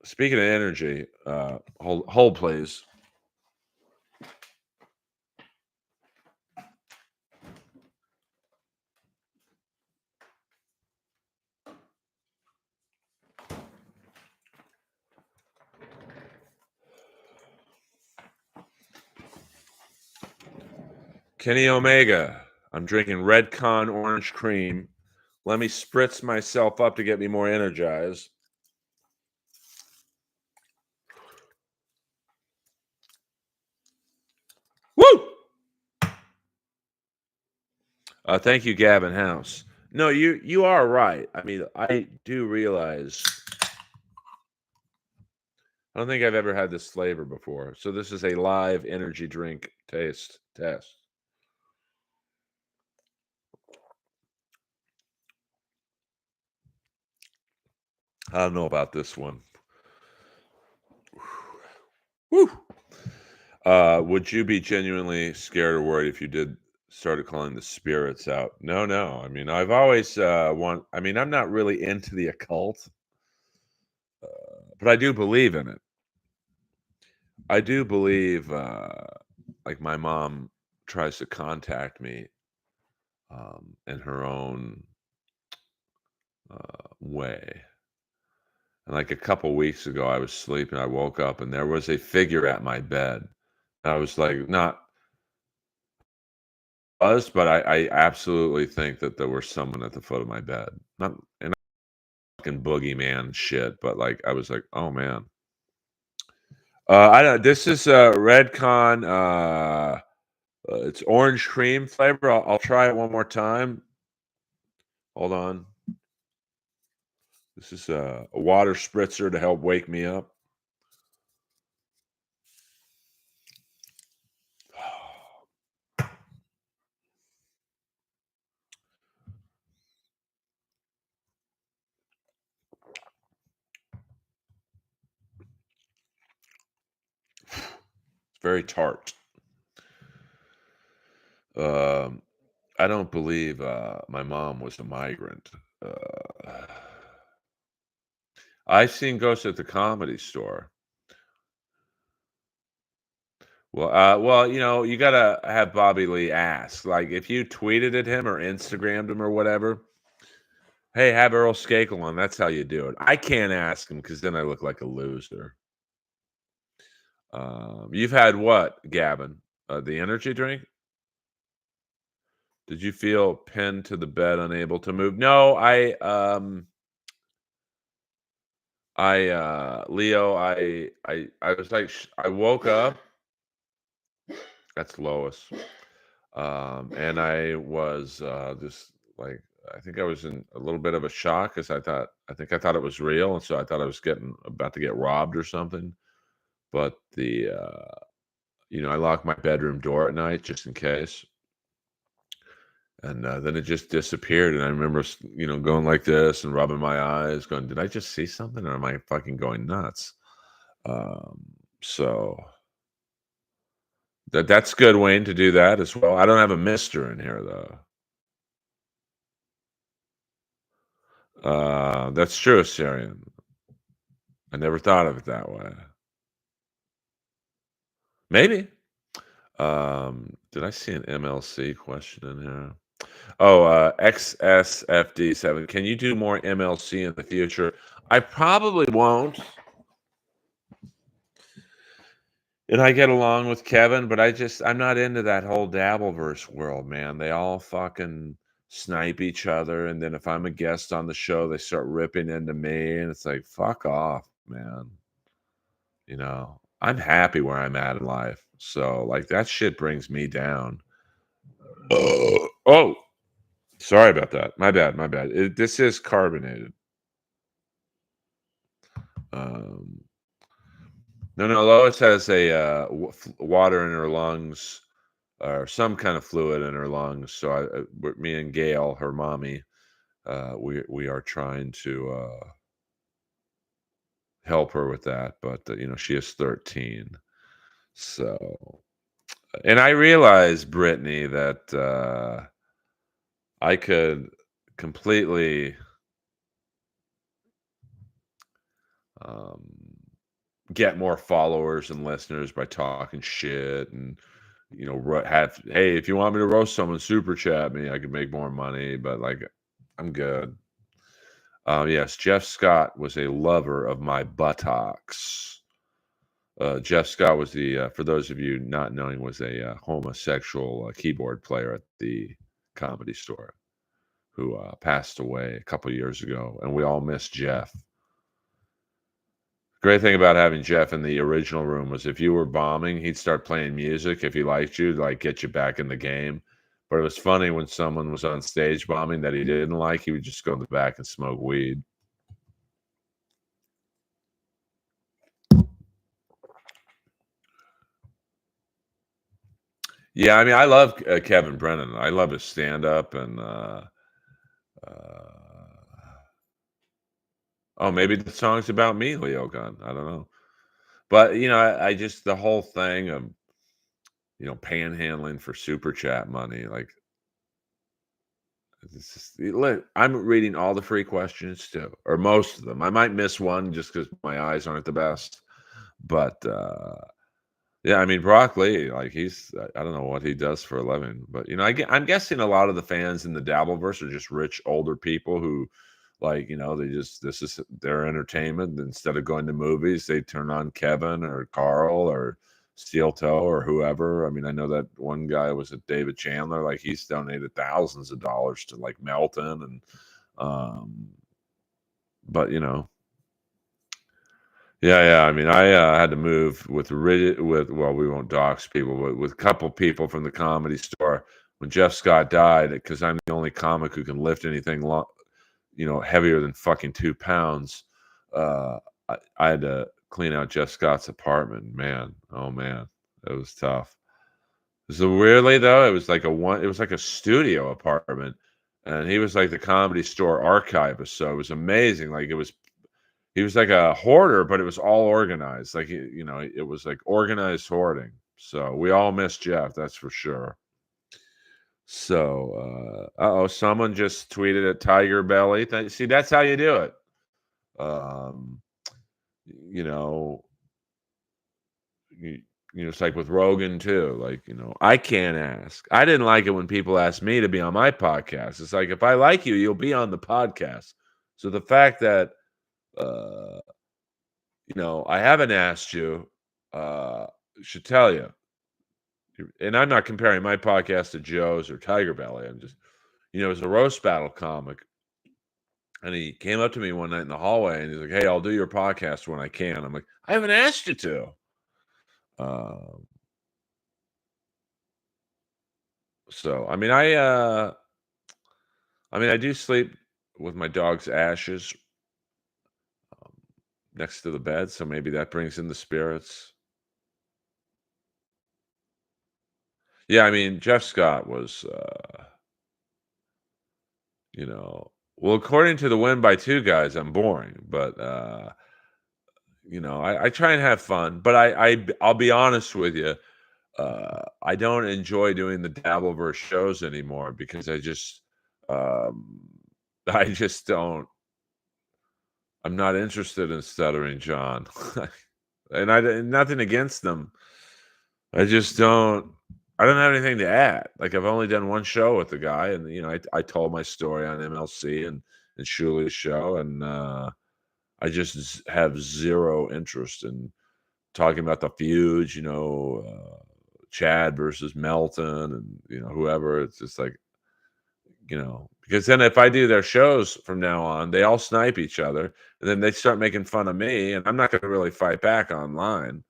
Speaking of energy, hold please. Kenny Omega. I'm drinking Redcon orange cream. Let me spritz myself up to get me more energized. Woo! Thank you, Gavin House. No, you are right. I mean, I do realize. I don't think I've ever had this flavor before. So this is a live energy drink taste test. I don't know about this one. Woo! Would you be genuinely scared or worried if you started calling the spirits out? No. I mean, I've always I mean, I'm not really into the occult, but I do believe in it. I do believe, like my mom tries to contact me in her own way. And like a couple weeks ago, I was sleeping. I woke up and there was a figure at my bed. I was like, not us, but I absolutely think that there was someone at the foot of my bed. Not and fucking boogeyman shit, but like I was like, oh man. I don't. This is Redcon. It's orange cream flavor. I'll try it one more time. Hold on. This is a water spritzer to help wake me up. It's very tart. Um, I don't believe my mom was a migrant. I've seen Ghosts at the Comedy Store. Well, you gotta have Bobby Lee ask. Like, if you tweeted at him or Instagrammed him or whatever, hey, have Earl Skakel on. That's how you do it. I can't ask him because then I look like a loser. You've had what, Gavin? The energy drink? Did you feel pinned to the bed, unable to move? No, Leo, I was like, I woke up. That's Lois. And I was just like, I think I was in a little bit of a shock because I think I thought it was real, and so I thought I was about to get robbed or something. But I lock my bedroom door at night just in case, and then it just disappeared. And I remember, going like this and rubbing my eyes, going, "Did I just see something, or am I fucking going nuts?" So that's good, Wayne, to do that as well. I don't have a Mister in here though. That's true, Syrian. I never thought of it that way. Maybe. Did I see an MLC question in here? Oh, XSFD7. Can you do more MLC in the future? I probably won't. And I get along with Kevin, but I'm not into that whole Dabbleverse world, man. They all fucking snipe each other, and then if I'm a guest on the show, they start ripping into me, and it's like, fuck off, man. I'm happy where I'm at in life. So, like, that shit brings me down. Oh, sorry about that. My bad. This is carbonated. No, Lois has a water in her lungs or some kind of fluid in her lungs. So me and Gail, her mommy, we are trying to help her with that. But she is 13. So, and I realized, Brittany, that I could completely get more followers and listeners by talking shit and hey, if you want me to roast someone, super chat me. I could make more money, but like, I'm good. Yes, Jeff Scott was a lover of my buttocks. Jeff Scott was for those of you not knowing, was a homosexual keyboard player at the Comedy Store who passed away a couple years ago, and we all miss Jeff. Great thing about having Jeff in the original room was if you were bombing, he'd start playing music if he liked you, to like get you back in the game. But it was funny when someone was on stage bombing that he didn't like, he would just go in the back and smoke weed. Yeah, I mean, I love Kevin Brennan. I love his stand-up and maybe the song's about me, Leo Gunn. I don't know. But, I just, the whole thing of, panhandling for super chat money, like, I'm reading all the free questions too, or most of them. I might miss one just because my eyes aren't the best. But Yeah, I mean Brock Lee, like I don't know what he does for a living, but I'm guessing a lot of the fans in the Dabbleverse are just rich older people who, like, this is their entertainment. Instead of going to movies, they turn on Kevin or Carl or Steel Toe or whoever. I mean, I know that one guy was at David Chandler, like he's donated thousands of dollars to like Melton and but yeah. I mean, I had to move with well, we won't dox people, but with a couple people from the Comedy Store when Jeff Scott died, because I'm the only comic who can lift anything heavier than fucking 2 pounds. I had to clean out Jeff Scott's apartment. Man, oh man, it was tough. So weirdly though, it was like a studio apartment, and he was like the Comedy Store archivist, so it was amazing. Like he was like a hoarder, but it was all organized. Like it was like organized hoarding. So we all miss Jeff, that's for sure. So, someone just tweeted at Tiger Belly. See, that's how you do it. Um, you know, it's like with Rogan too. Like, I can't ask. I didn't like it when people asked me to be on my podcast. It's like, if I like you, you'll be on the podcast. So the fact that, uh, I haven't asked you, should tell you. And I'm not comparing my podcast to Joe's or Tiger Belly. I'm just, it was a roast battle comic. And he came up to me one night in the hallway and he's like, "Hey, I'll do your podcast when I can." I'm like, "I haven't asked you to." So I mean, I do sleep with my dog's ashes next to the bed, so maybe that brings in the spirits. Yeah, I mean, Jeff Scott was, well, according to the Win by Two guys, I'm boring, but I try and have fun, but I'll be honest with you. I don't enjoy doing the Dabbleverse shows anymore because um, I just don't. I'm not interested in Stuttering John, and nothing against them. I just don't. I don't have anything to add. Like I've only done one show with the guy, and I told my story on MLC and Shuli's show, and I just have zero interest in talking about the feuds. Chad versus Melton and whoever. It's just like because then if I do their shows from now on, they all snipe each other, and then they start making fun of me, and I'm not going to really fight back online.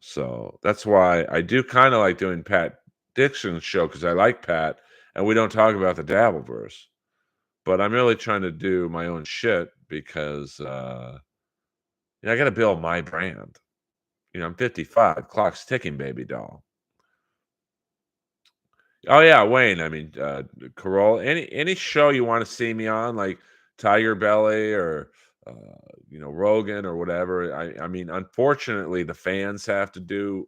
So that's why I do kind of like doing Pat Dixon's show because I like Pat, and we don't talk about the Dabbleverse. But I'm really trying to do my own shit because I got to build my brand. I'm 55, clock's ticking, baby doll. Oh yeah, Wayne. I mean, Corolla. Any show you want to see me on, like Tiger Belly or Rogan or whatever. I mean, unfortunately, the fans have to do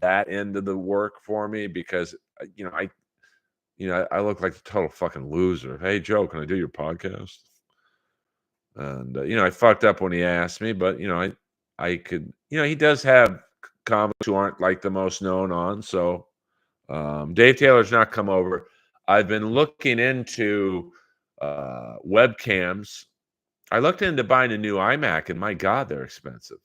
that end of the work for me because I look like a total fucking loser. Hey Joe, can I do your podcast? And I fucked up when he asked me, but I could. He does have comics who aren't like the most known on, so. Dave Taylor's not come over. I've been looking into webcams. I looked into buying a new iMac, and my God, they're expensive.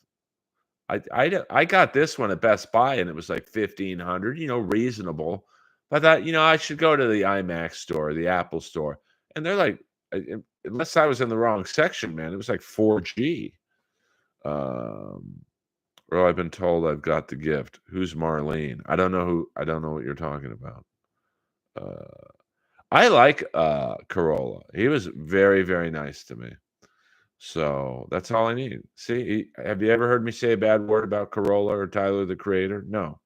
I got this one at Best Buy, and it was like $1,500. Reasonable. But I thought, I should go to the iMac store, the Apple store, and they're like, unless I was in the wrong section, man, it was like 4G. Or I've been told I've got the gift. Who's Marlene? I don't know what you're talking about. I like Corolla. He was very, very nice to me. So that's all I need. See, have you ever heard me say a bad word about Corolla or Tyler the Creator? No,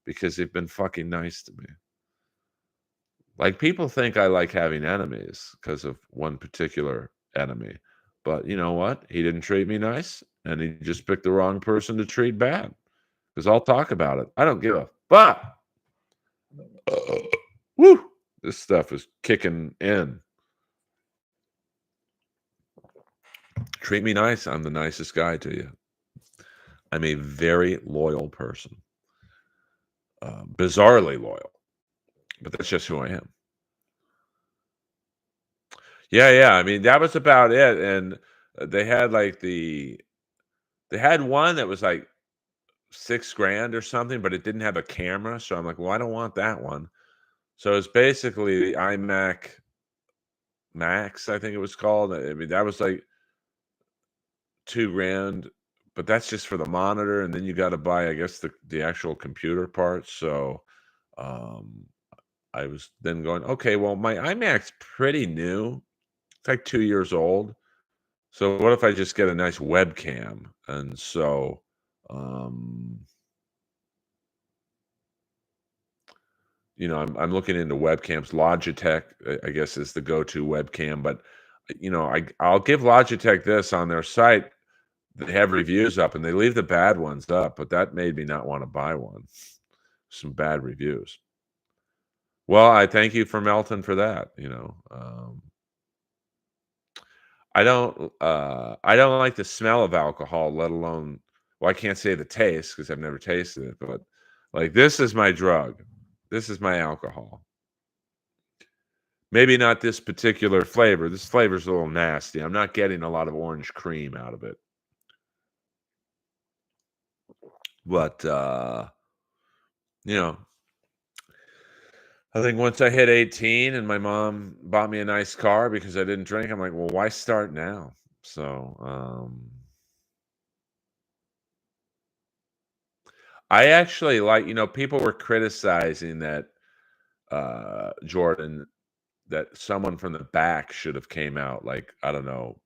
because they've been fucking nice to me. Like people think I like having enemies because of one particular enemy. But you know what? He didn't treat me nice, and he just picked the wrong person to treat bad. Because I'll talk about it. I don't give a fuck. Woo! This stuff is kicking in. Treat me nice. I'm the nicest guy to you. I'm a very loyal person, bizarrely loyal, but that's just who I am. Yeah, yeah. I mean, that was about it. And they had like they had one that was like 6 grand or something, but it didn't have a camera. So I'm like, well, I don't want that one. So it's basically the iMac Max, I think it was called. I mean, that was like 2 grand, but that's just for the monitor, and then you got to buy, I guess, the actual computer parts. So um, I was then going, okay, well, my iMac's pretty new. It's like 2 years old. So what if I just get a nice webcam? And so, um, I'm looking into webcams. Logitech, I guess, is the go-to webcam. But I'll give Logitech this on their site. They have reviews up, and they leave the bad ones up. But that made me not want to buy one. Some bad reviews. Well, I thank you for Melton for that. I don't like the smell of alcohol, let alone, well, I can't say the taste because I've never tasted it, but like this is my drug. This is my alcohol. Maybe not this particular flavor. This flavor's a little nasty. I'm not getting a lot of orange cream out of it. But you know, I think once I hit 18 and my mom bought me a nice car because I didn't drink, I'm like, well, why start now? So I actually like, people were criticizing that Jordan, that someone from the back should have came out, like, I don't know,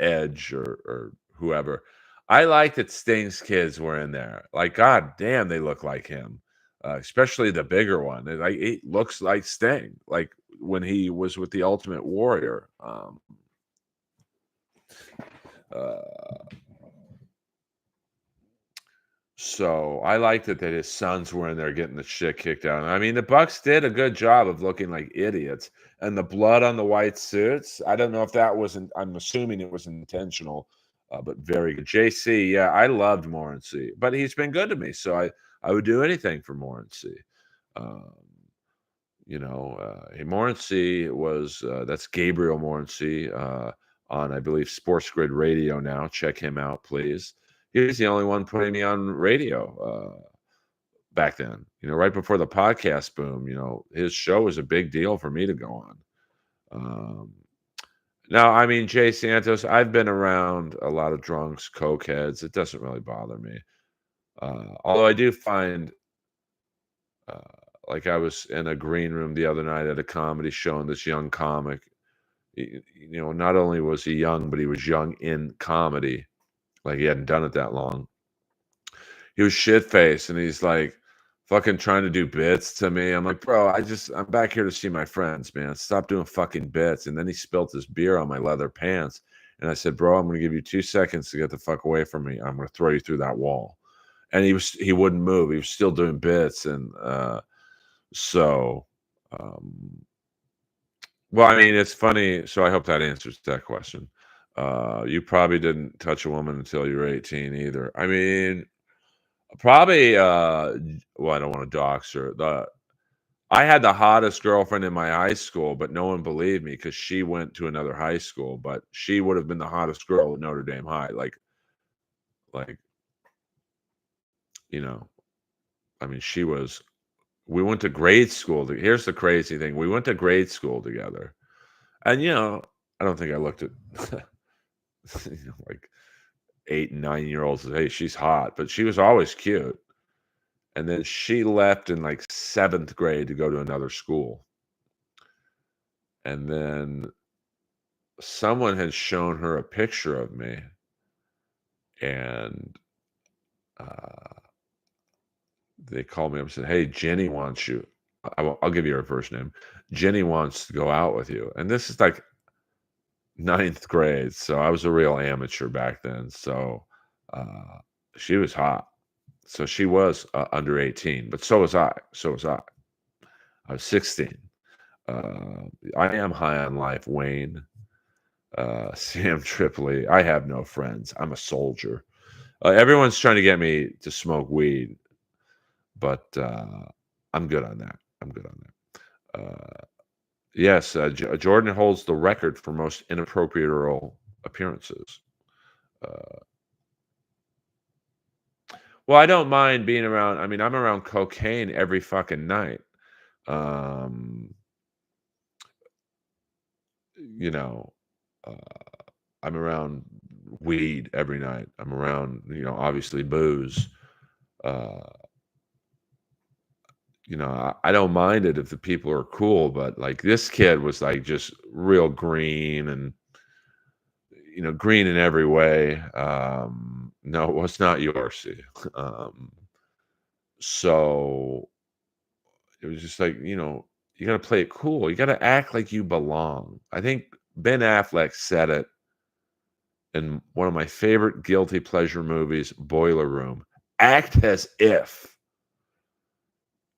Edge or whoever. I like that Sting's kids were in there. Like, god damn, they look like him. Especially the bigger one. It looks like Sting, like when he was with the Ultimate Warrior. Uh, So I liked it that his sons were in there getting the shit kicked out. I mean, the Bucks did a good job of looking like idiots, and the blood on the white suits. I don't know if that wasn't. I'm assuming it was intentional, but very good. JC, yeah, I loved Morency, but he's been good to me, so I would do anything for Morency. Um, Morency was that's Gabriel Morency on, I believe, Sports Grid Radio now. Check him out, please. He was the only one putting me on radio back then. Right before the podcast boom. His show was a big deal for me to go on. Now, I mean, Jay Santos, I've been around a lot of drunks, cokeheads. It doesn't really bother me. Although I do find, uh, like I was in a green room the other night at a comedy show, and this young comic, not only was he young, but he was young in comedy. Like he hadn't done it that long. He was shit faced and he's like fucking trying to do bits to me. I'm like, bro, I'm back here to see my friends, man. Stop doing fucking bits. And then he spilt his beer on my leather pants. And I said, bro, I'm gonna give you 2 seconds to get the fuck away from me. I'm gonna throw you through that wall. And he wouldn't move. He was still doing bits. And so well, I mean, it's funny. So I hope that answers that question. You probably didn't touch a woman until you were 18 either. I mean, probably, well, I don't want to dox her. I had the hottest girlfriend in my high school, but no one believed me because she went to another high school. But she would have been the hottest girl at Notre Dame High. Like, you know, I mean, she was. We went to grade school. Here's the crazy thing: we went to grade school together, and I don't think I looked at like 8 and 9 year olds. Hey, she's hot, but she was always cute. And then she left in like 7th grade to go to another school. And then someone had shown her a picture of me. And they called me up and said, hey, Jenny wants you. I'll give you her first name. Jenny wants to go out with you. And this is like 9th grade. So I was a real amateur back then. So she was hot. So she was under 18, but so was I. I was 16. I am high on life, Wayne. Sam Tripoli. I have no friends. I'm a soldier. Everyone's trying to get me to smoke weed, but I'm good on that. I'm good on that. Yes, Jordan holds the record for most inappropriate Earl appearances. Well, I don't mind being around. I mean, I'm around cocaine every fucking night. You know, uh, I'm around weed every night. I'm around, obviously booze. Uh, I don't mind it if the people are cool, but like this kid was like just real green and, green in every way. No, it was not yours. Um, so it was just like, you got to play it cool. You got to act like you belong. I think Ben Affleck said it in one of my favorite guilty pleasure movies, Boiler Room. Act as if.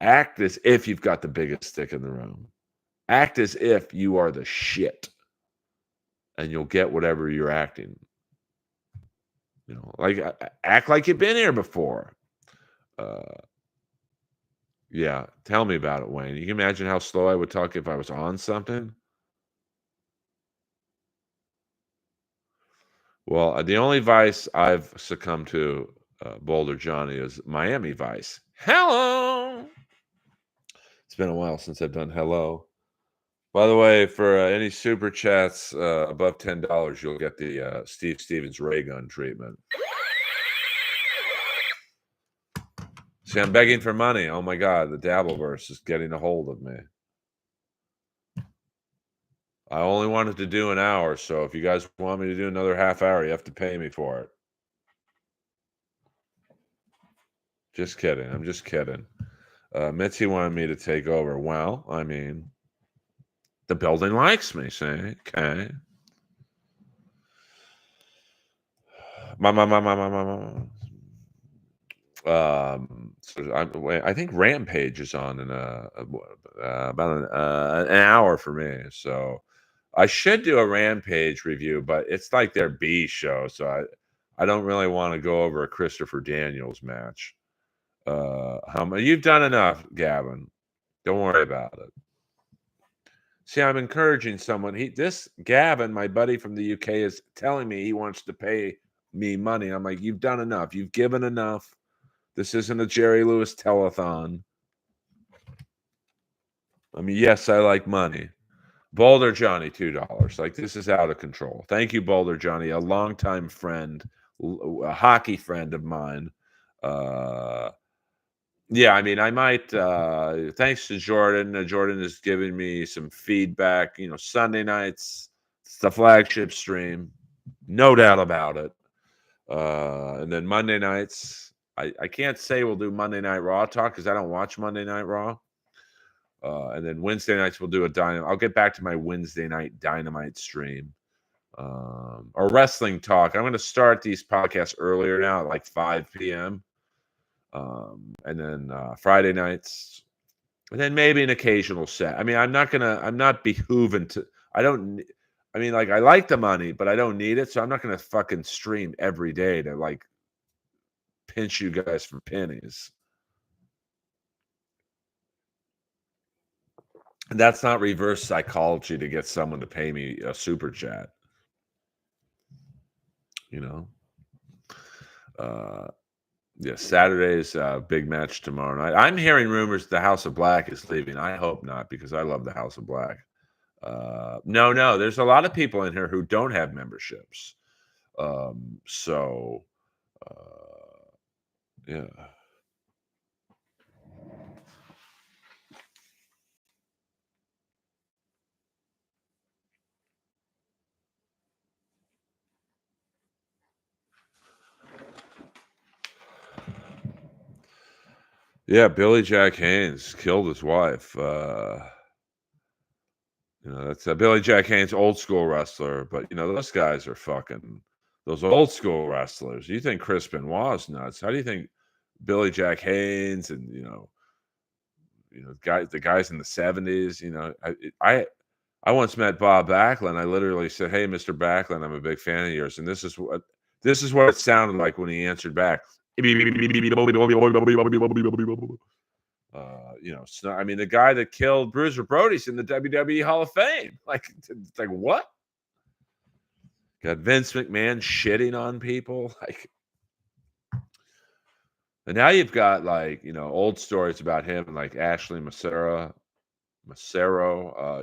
Act as if you've got the biggest stick in the room. Act as if you are the shit. And you'll get whatever you're acting. Like act like you've been here before. Yeah, tell me about it, Wayne. You can imagine how slow I would talk if I was on something. Well, the only vice I've succumbed to, Boulder Johnny, is Miami Vice. Hello. It's been a while since I've done hello. By the way, for any super chats above $10, you'll get the Steve Stevens ray gun treatment. See, I'm begging for money. Oh my God, the Dabbleverse is getting a hold of me. I only wanted to do an hour, so if you guys want me to do another half hour, you have to pay me for it. Just kidding. I'm just kidding. Mitzi wanted me to take over. Well, I mean, the building likes me, see? Okay. So I think Rampage is on in about an hour for me. So I should do a Rampage review, but it's like their B show, so I don't really want to go over a Christopher Daniels match. You've done enough, Gavin. Don't worry about it. See, I'm encouraging someone. This Gavin, my buddy from the UK, is telling me he wants to pay me money. I'm like, you've done enough. You've given enough. This isn't a Jerry Lewis telethon. I mean, yes, I like money. Boulder Johnny, $2. Like, this is out of control. Thank you, Boulder Johnny, a longtime friend, a hockey friend of mine. Yeah, I mean, I might, thanks to Jordan. Jordan is giving me some feedback. Sunday nights, it's the flagship stream. No doubt about it. And then Monday nights, I can't say we'll do Monday Night Raw talk because I don't watch Monday Night Raw. And then Wednesday nights, we'll do a Dynamite. I'll get back to my Wednesday night Dynamite stream. Or wrestling talk. I'm going to start these podcasts earlier now at like 5 p.m. And then Friday nights, and then maybe an occasional set. I mean, I'm not behooven to, I like the money, but I don't need it. So I'm not going to fucking stream every day to like pinch you guys for pennies. And that's not reverse psychology to get someone to pay me a super chat. Yeah, Saturday's big match tomorrow night. I'm hearing rumors the House of Black is leaving. I hope not, because I love the House of Black. No, there's a lot of people in here who don't have memberships. Yeah. Yeah, Billy Jack Haynes killed his wife. That's Billy Jack Haynes, old school wrestler. But those guys are fucking those old school wrestlers. You think Chris Benoit's nuts? How do you think Billy Jack Haynes and the guys in the 70s? I once met Bob Backlund. I literally said, "Hey, Mr. Backlund, I'm a big fan of yours." And this is what This is what it sounded like when he answered back. I mean, the guy that killed Bruiser Brody's in the WWE Hall of Fame. Like, it's like, what? Got Vince McMahon shitting on people. Like, and now you've got, like, old stories about him, like Ashley Macero,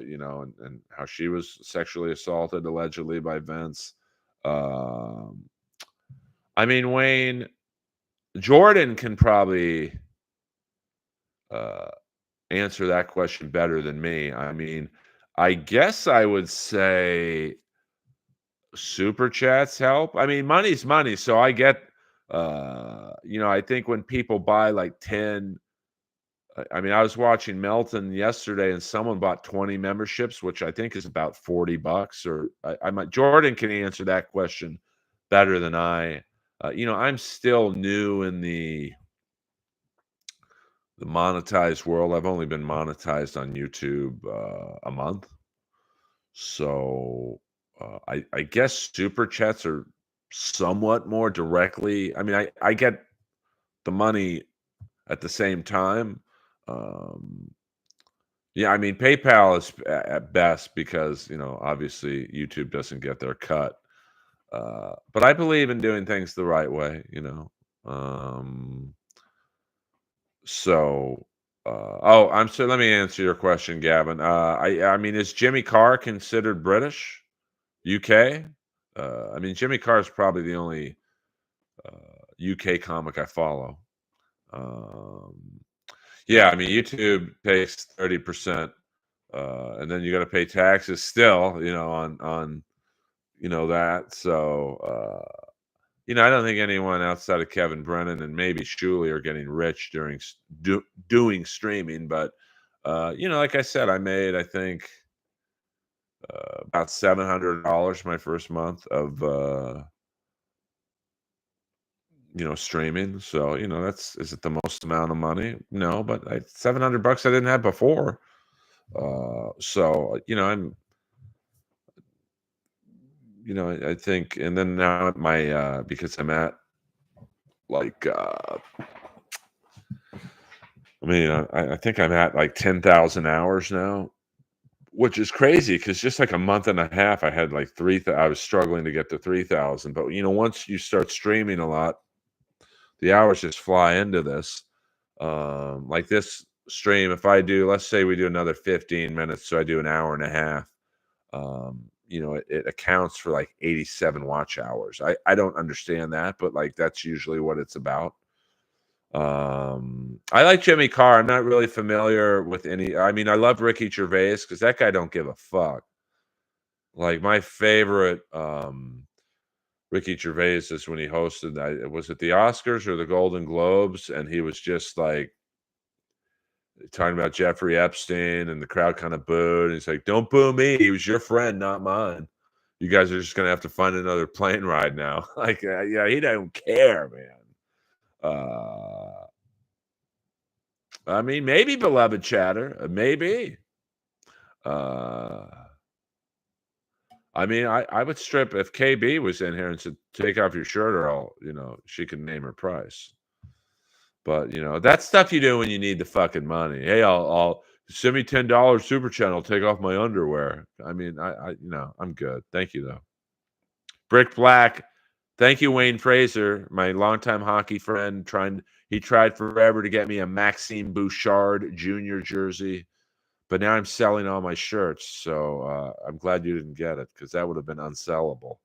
and how she was sexually assaulted allegedly by Vince. I mean, Wayne, Jordan can probably answer that question better than me. I mean, I guess I would say super chats help. I mean, money's money, so I get. I think when people buy like 10. I mean, I was watching Melton yesterday, and someone bought 20 memberships, which I think is about $40. Or I might. Jordan can answer that question better than I. I'm still new in the monetized world. I've only been monetized on YouTube a month, so I guess super chats are somewhat more directly. I mean, I get the money at the same time. Yeah, I mean, PayPal is at best because obviously YouTube doesn't get their cut. But I believe in doing things the right way. So, let me answer your question, Gavin. I mean, is Jimmy Carr considered British, UK? I mean, Jimmy Carr is probably the only UK comic I follow. Yeah, I mean, YouTube takes 30%, and then you got to pay taxes still, on that. So, I don't think anyone outside of Kevin Brennan and maybe Shuley are getting rich during doing streaming. But, like I said, I made, I think, about $700 my first month of, streaming. So, is it the most amount of money? No, but $700 I didn't have before. So, I think, and then now at my, because I'm at like, I think I'm at like 10,000 hours now, which is crazy because just like a month and a half, I had like I was struggling to get to 3,000. But, once you start streaming a lot, the hours just fly into this. Like this stream, if I do, let's say we do another 15 minutes, so I do an hour and a half. It accounts for like 87 watch hours. I don't understand that, but like that's usually what it's about. I like Jimmy Carr. I'm not really familiar with any. I mean, I love Ricky Gervais because that guy don't give a fuck. Like my favorite Ricky Gervais is when he hosted. Was it the Oscars or the Golden Globes? And he was just like talking about Jeffrey Epstein, and the crowd kind of booed. And he's like, "Don't boo me. He was your friend, not mine. You guys are just gonna have to find another plane ride now." Like, yeah, he don't care, man. I mean, maybe beloved chatter, maybe. I mean, I would strip if KB was in here and said, "Take off your shirt, or I'll," she could name her price. But that's stuff you do when you need the fucking money. Hey, I'll send me $10 super chat. I'll take off my underwear. I mean, I'm good. Thank you though. Brick Black. Thank you, Wayne Fraser, my longtime hockey friend. He tried forever to get me a Maxime Bouchard Jr. jersey, but now I'm selling all my shirts. So I'm glad you didn't get it because that would have been unsellable.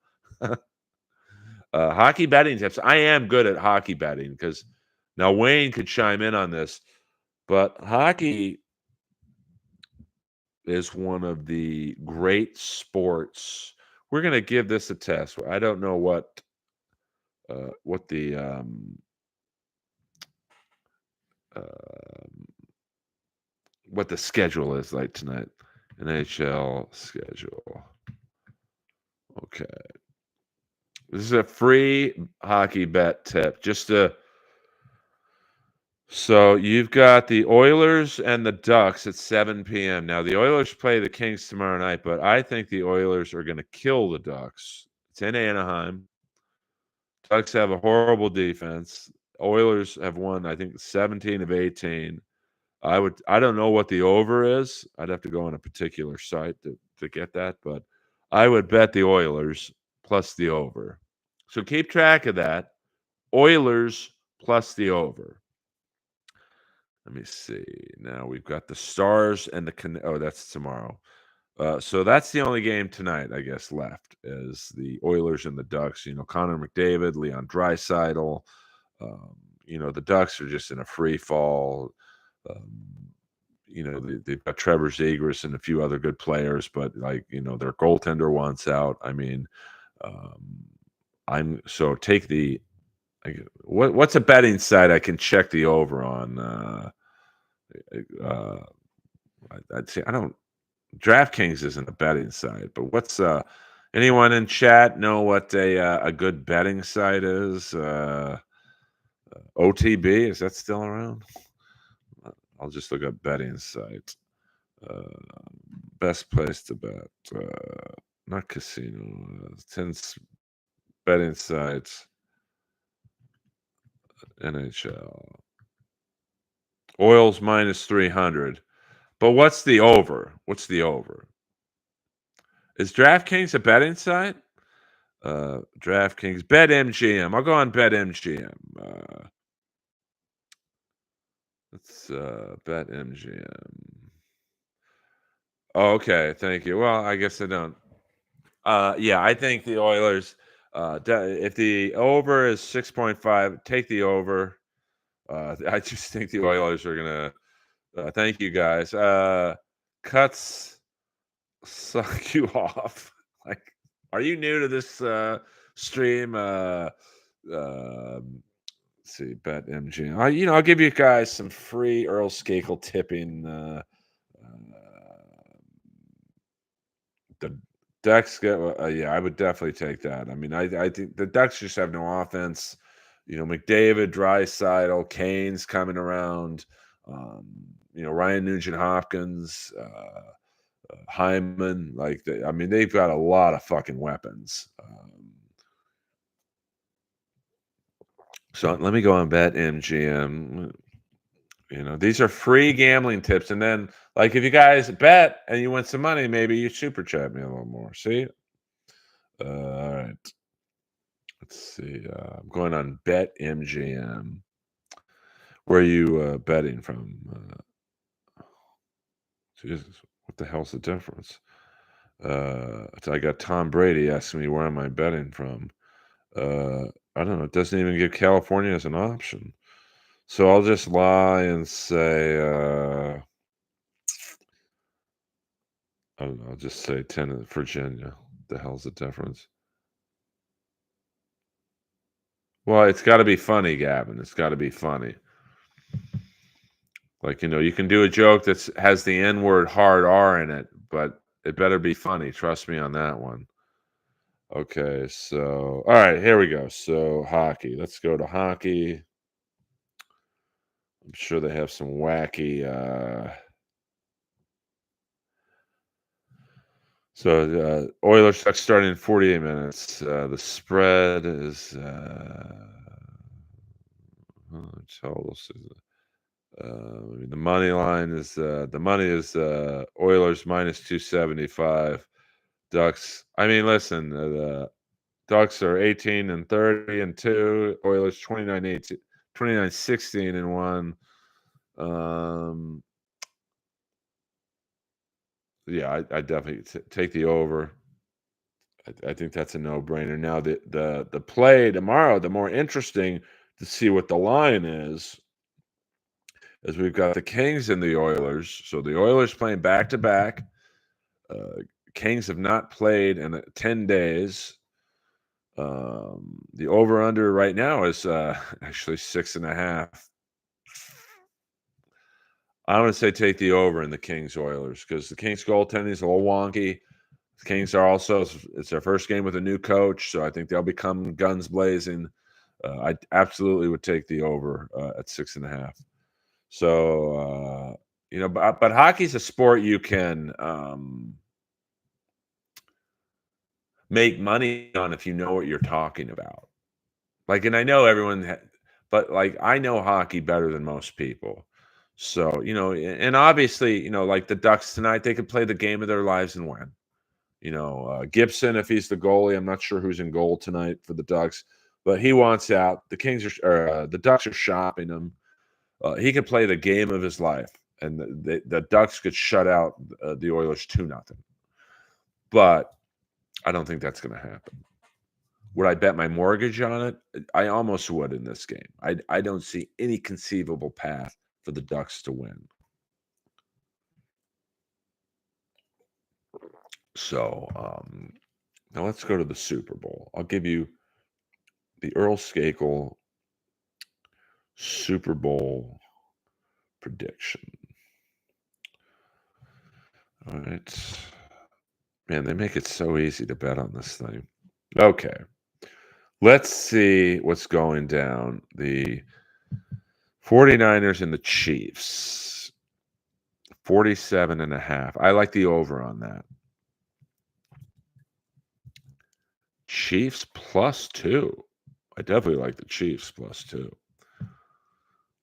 Hockey betting tips. I am good at hockey betting because now Wayne could chime in on this, but hockey is one of the great sports. We're going to give this a test. I don't know what the schedule is like tonight. NHL schedule. Okay. This is a free hockey bet tip. So you've got the Oilers and the Ducks at 7 p.m. Now, the Oilers play the Kings tomorrow night, but I think the Oilers are going to kill the Ducks. It's in Anaheim. Ducks have a horrible defense. Oilers have won, I think, 17 of 18. I don't know what the over is. I'd have to go on a particular site to get that, but I would bet the Oilers plus the over. So keep track of that. Oilers plus the over. Let me see. Now we've got the Stars and the that's tomorrow. So that's the only game tonight, I guess, left is the Oilers and the Ducks. Connor McDavid, Leon Draisaitl. The Ducks are just in a free fall. They've got Trevor Zegras and a few other good players, but their goaltender wants out. I mean, take the. What's a betting site I can check the over on? I'd say I don't. DraftKings isn't a betting site, but what's anyone in chat know what a good betting site is? OTB, is that still around? I'll just look up betting site. Best place to bet. Not casino. 10 betting sites. NHL. Oil's minus 300. But what's the over? What's the over? Is DraftKings a betting site? DraftKings. BetMGM. I'll go on BetMGM. Let's BetMGM. Oh, okay. Thank you. Well, I guess I don't. Yeah, I think the Oilers, if the over is 6.5, take the over. I just think the Oilers are going to, thank you guys. Cuts suck you off. Like, are you new to this stream? Let's see, BetMGM. I'll give you guys some free Earl Skakel tipping. The Ducks get, I would definitely take that. I mean, I think the Ducks just have no offense. McDavid, Draisaitl, Kane's coming around. Ryan Nugent-Hopkins, Hyman. They've got a lot of fucking weapons. So let me go on BetMGM. These are free gambling tips. And then, if you guys bet and you win some money, maybe you super chat me a little more. See? All right. Let's see. I'm going on BetMGM. Where are you betting from? Jesus, what the hell's the difference? I got Tom Brady asking me where am I betting from. I don't know. It doesn't even give California as an option. So I'll just lie and say, I don't know. I'll just say 10 in Virginia. The hell's the difference? Well, it's got to be funny, Gavin. It's got to be funny. You can do a joke that has the N-word hard R in it, but it better be funny. Trust me on that one. Okay, so, all right, here we go. So, hockey. Let's go to hockey. I'm sure they have some wacky. So, Oilers starting in 48 minutes. The spread is. The money line is Oilers minus 275. Ducks. Listen, the Ducks are 18-30-2. Oilers 29-18, 29-16-1. Yeah, I definitely take the over. I think that's a no-brainer. Now the play tomorrow, the more interesting to see what the line is we've got the Kings and the Oilers. So the Oilers playing back-to-back. Kings have not played in 10 days. The over-under right now is actually 6.5. I'm going to say take the over in the Kings Oilers because the Kings goaltending is a little wonky. The Kings are also, it's their first game with a new coach, so I think they'll become guns blazing. I absolutely would take the over at 6.5. So, but hockey's a sport you can make money on if you know what you're talking about. Like, and I know everyone, but like I know hockey better than most people. So, and obviously, like the Ducks tonight, they could play the game of their lives and win. Gibson, if he's the goalie, I'm not sure who's in goal tonight for the Ducks, but he wants out. The the Ducks are shopping him. He could play the game of his life, and the Ducks could shut out the Oilers 2-0. But I don't think that's going to happen. Would I bet my mortgage on it? I almost would in this game. I don't see any conceivable path for the Ducks to win. So now let's go to the Super Bowl. I'll give you the Earl Skakel Super Bowl prediction. All right. Man, they make it so easy to bet on this thing. Okay. Let's see what's going down. The 49ers and the Chiefs. 47.5. I like the over on that. Chiefs +2. I definitely like the Chiefs +2.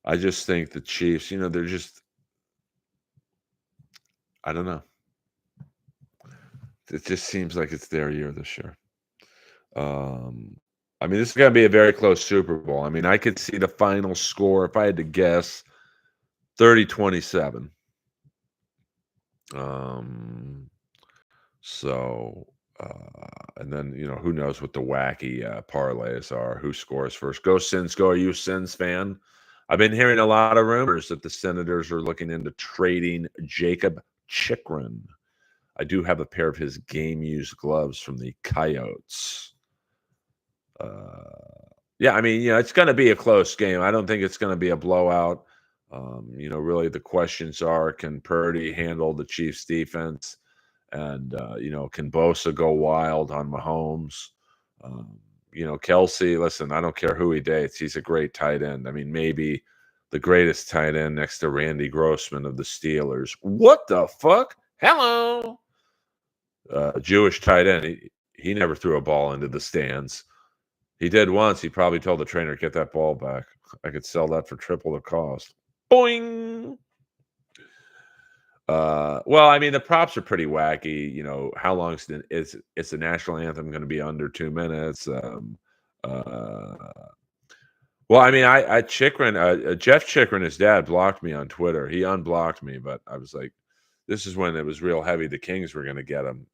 I just think the Chiefs, they're just, I don't know. It just seems like it's their year this year. I mean, this is going to be a very close Super Bowl. I mean, I could see the final score, if I had to guess, 30-27. And then, who knows what the wacky parlays are, who scores first. Go Sens, go. Are you a Sens fan? I've been hearing a lot of rumors that the Senators are looking into trading Jacob Chikrin. I do have a pair of his game-used gloves from the Coyotes. Yeah, I mean, it's going to be a close game. I don't think it's going to be a blowout. Really the questions are, can Purdy handle the Chiefs defense? And, can Bosa go wild on Mahomes? Kelsey, listen, I don't care who he dates. He's a great tight end. I mean, maybe the greatest tight end next to Randy Grossman of the Steelers. What the fuck? Hello. Jewish tight end. He never threw a ball into the stands. He did once. He probably told the trainer, get that ball back. I could sell that for triple the cost. Boing. Well, I mean, the props are pretty wacky. How long is the national anthem going to be under 2 minutes? Well, I mean, I Chikrin, Jeff Chikrin, his dad blocked me on Twitter. He unblocked me, but I was like, this is when it was real heavy. The Kings were going to get him.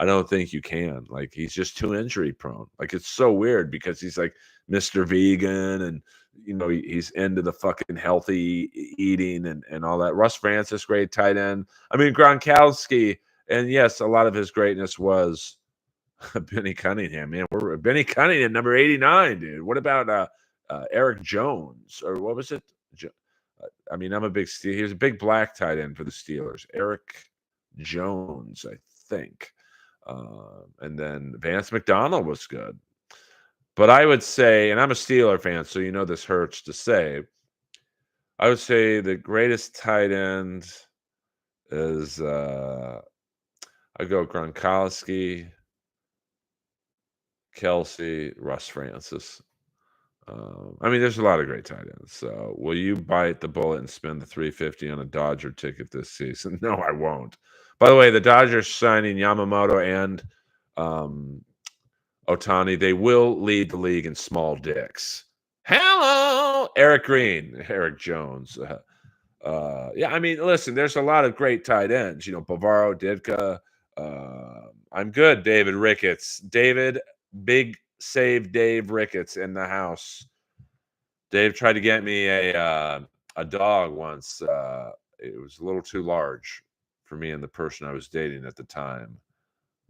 I don't think you can. Like, he's just too injury prone. Like, it's so weird because he's like Mr. Vegan and, he's into the fucking healthy eating and all that. Russ Francis, great tight end. I mean, Gronkowski, and yes, a lot of his greatness was Benny Cunningham, man. We're Benny Cunningham, number 89, dude. What about Eric Jones, or what was it? I mean, I'm a big Steel. He was a big black tight end for the Steelers. Eric Jones, I think. And then Vance McDonald was good. But I would say, and I'm a Steeler fan, so this hurts to say, I would say the greatest tight end is I go Gronkowski, Kelsey, Russ Francis. I mean, there's a lot of great tight ends. So, will you bite the bullet and spend the $350 on a Dodger ticket this season? No, I won't. By the way, the Dodgers signing Yamamoto and Ohtani. They will lead the league in small dicks. Hello, Eric Green, Eric Jones. Yeah, I mean, listen, there's a lot of great tight ends. Bavaro, Ditka. I'm good, David Ricketts. David, big save Dave Ricketts in the house. Dave tried to get me a dog once. It was a little too large for me and the person I was dating at the time.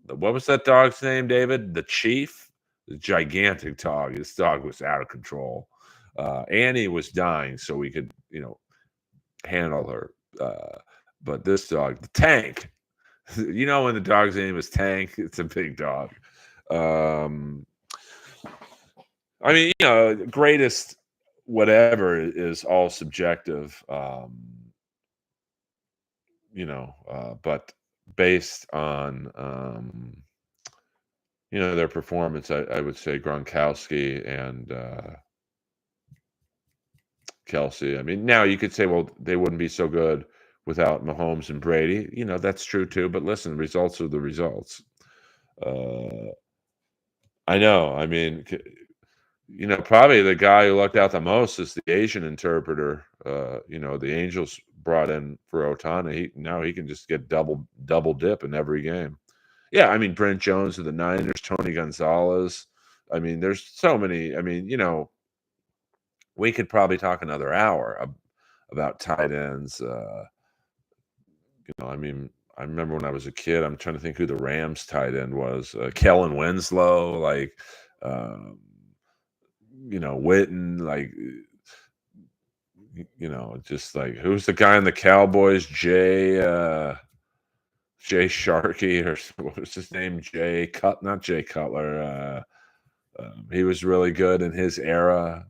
What was that dog's name, David? The Chief? The gigantic dog. This dog was out of control. Annie was dying, so we could, handle her. But this dog, the Tank. When the dog's name is Tank, it's a big dog. I mean, greatest whatever is all subjective. But based on their performance, I would say Gronkowski and Kelsey. I mean, now you could say, well, they wouldn't be so good without Mahomes and Brady. That's true too. But listen, results are the results. I know. I mean, probably the guy who lucked out the most is the Asian interpreter. The Angels brought in for Otani. Now he can just get double dip in every game. Yeah, I mean Brent Jones of the Niners, Tony Gonzalez. I mean, there's so many. I mean, we could probably talk another hour about tight ends. I mean, I remember when I was a kid. I'm trying to think who the Rams tight end was. Kellen Winslow, like. Witten, like, just like who's the guy in the Cowboys? Jay Sharkey, or what was his name? Not Jay Cutler. He was really good in his era.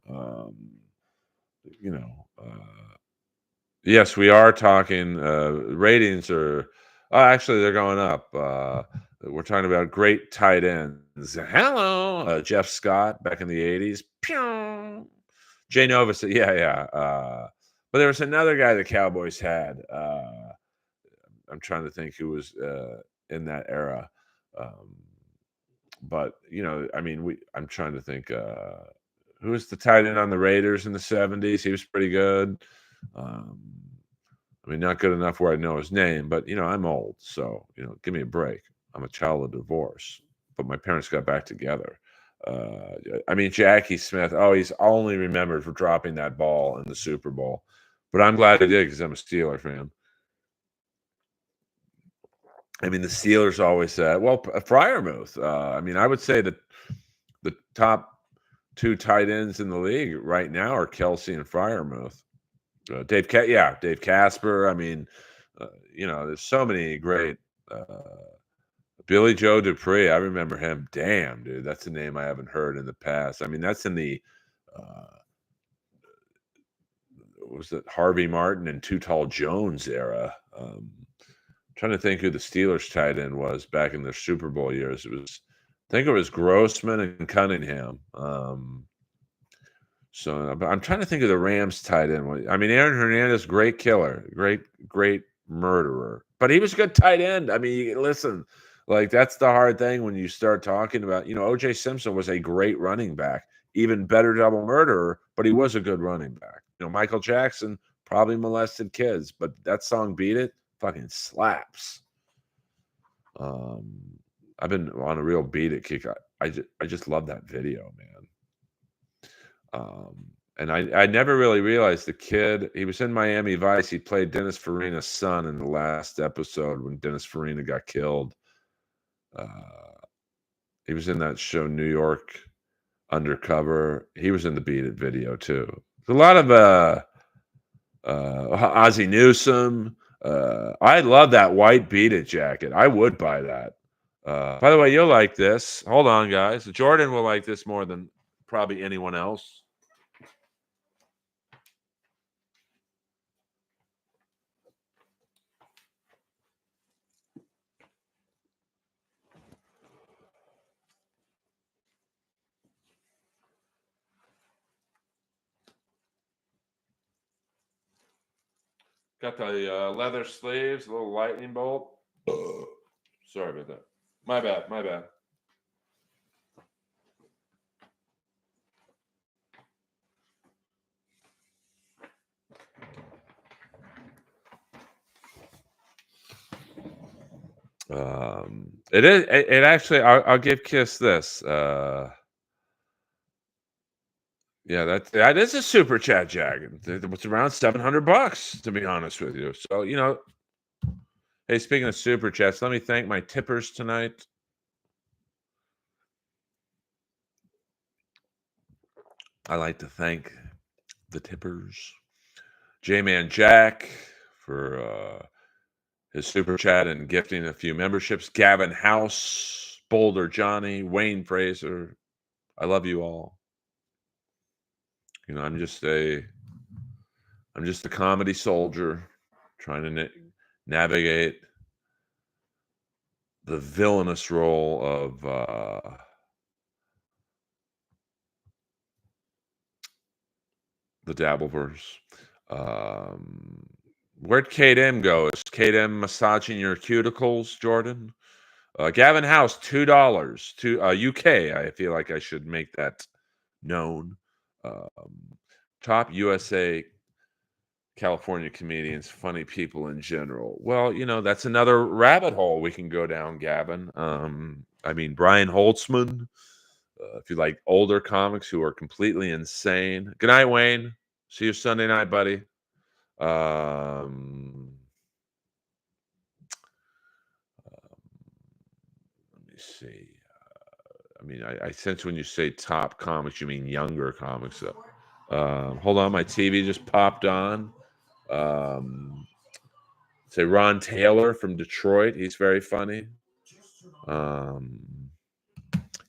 Yes, we are talking. Ratings are actually they're going up. We're talking about great tight ends. Hello, Jeff Scott back in the '80s. Pew! Jay Nova said, yeah. But there was another guy the Cowboys had. I'm trying to think who was in that era. But I mean, I'm trying to think who was the tight end on the Raiders in the '70s. He was pretty good. I mean, not good enough where I know his name, but I'm old, so give me a break. I'm a child of divorce, but my parents got back together. I mean, Jackie Smith. Oh, he's only remembered for dropping that ball in the Super Bowl, but I'm glad he did because I'm a Steeler fan. I mean, the Steelers always said, well, Freiermuth. I mean, I would say that the top two tight ends in the league right now are Kelsey and Freiermuth. Dave Casper. I mean, there's so many great. Billy Joe Dupree, I remember him. Damn, dude, that's a name I haven't heard in the past. I mean, that's in the was it Harvey Martin and Too Tall Jones era. Trying to think who the Steelers tight end was back in their Super Bowl years. I think it was Grossman and Cunningham. So I'm trying to think of the Rams tight end. I mean, Aaron Hernandez, great killer, great murderer, but he was a good tight end. I mean, listen, like that's the hard thing when you start talking about, O.J. Simpson was a great running back, even better double murderer, but he was a good running back. Michael Jackson probably molested kids, but that song "Beat It" fucking slaps. I've been on a real Beat It kick. I just love that video, man. And I never really realized the kid, he was in Miami Vice. He played Dennis Farina's son in the last episode when Dennis Farina got killed. He was in that show, New York Undercover. He was in the Beat It video too. There's a lot of Ozzie Newsome. I love that white Beat It jacket. I would buy that. By the way, you'll like this. Hold on, guys. Jordan will like this more than probably anyone else. Got the leather sleeves, a little lightning bolt. Sorry about that. My bad. It actually, I'll give Kiss this. Yeah, that is a super chat jacket. It's around $700, to be honest with you. So hey, speaking of super chats, let me thank my tippers tonight. I like to thank the tippers. J-Man Jack for his super chat and gifting a few memberships. Gavin House, Boulder Johnny, Wayne Fraser. I love you all. I'm just a comedy soldier trying to navigate the villainous role of the Dabbleverse. Where'd Kate M go? Is Kate M massaging your cuticles, Jordan? Gavin House, $2 to UK. I feel like I should make that known. Top USA California comedians, funny people in general. Well, that's another rabbit hole we can go down, Gavin. I mean, Brian Holtzman. If you like older comics who are completely insane. Good night, Wayne. See you Sunday night, buddy. Let me see. I mean, I sense when you say top comics, you mean younger comics. Hold on, my TV just popped on. Say Ron Taylor from Detroit. He's very funny.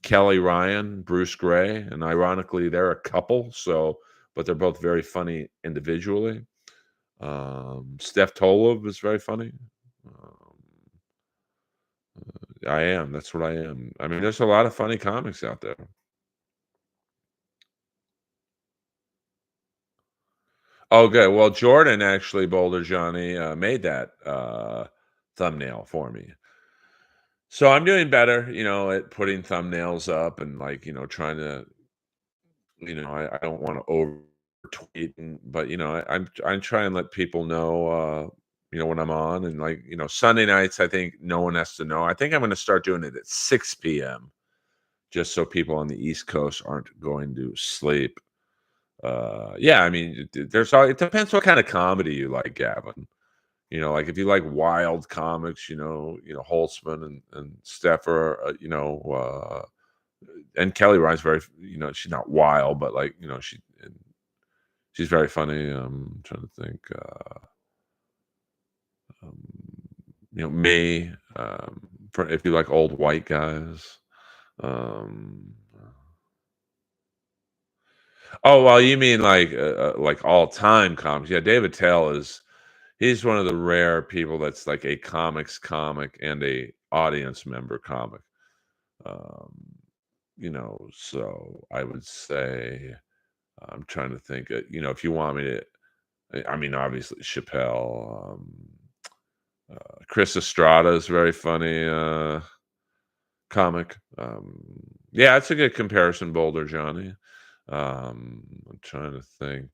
Kelly Ryan, Bruce Gray, and ironically, they're a couple. But they're both very funny individually. Steph Tolov is very funny. I am. That's what I am. I mean, there's a lot of funny comics out there. Oh, good. Well, Jordan actually, Boulder Johnny, made that thumbnail for me. So I'm doing better, at putting thumbnails up and trying to, I don't want to over tweet, but I'm trying to let people know, when I'm on and Sunday nights. I think no one has to know. I think I'm going to start doing it at 6 p.m. just so people on the East Coast aren't going to sleep. Yeah, I mean, it depends what kind of comedy you like, Gavin. Like if you like wild comics, Holtzman and Steffer, and Kelly Ryan's very, she's not wild, but she's very funny. I'm trying to think, me, if you like old white guys. Oh, well, you mean like all time comics? Yeah, David Tell he's one of the rare people that's like a comics comic and a audience member comic. So I would say I'm trying to think. If you want me to, I mean, obviously Chappelle, Chris Estrada is very funny comic. Yeah, it's a good comparison, Boulder Johnny. I'm trying to think.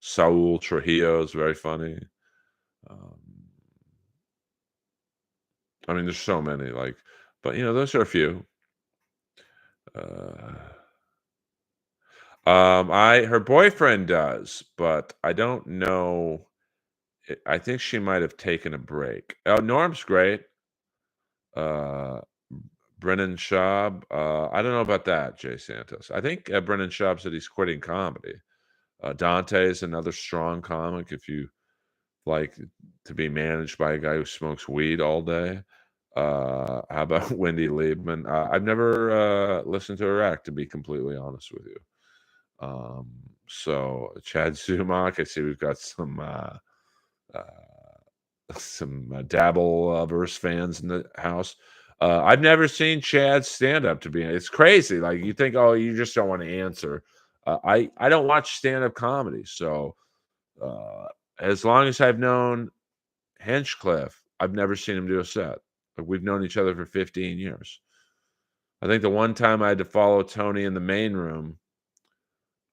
Saul Trujillo is very funny. I mean, there's so many, but those are a few. Her boyfriend does, but I don't know. I think she might have taken a break. Oh, Norm's great. Brennan Schaub. I don't know about that, Jay Santos. I think Brennan Schaub said he's quitting comedy. Dante is another strong comic if you like to be managed by a guy who smokes weed all day. How about Wendy Liebman? I've never listened to her act, to be completely honest with you. So Chad Zumach, I see we've got some Dabbleverse fans in the house. I've never seen Chad stand up. It's crazy. Like you think, oh, you just don't want to answer. I don't watch stand up comedy, so as long as I've known Hinchcliffe, I've never seen him do a set. Like we've known each other for 15 years. I think the one time I had to follow Tony in the main room,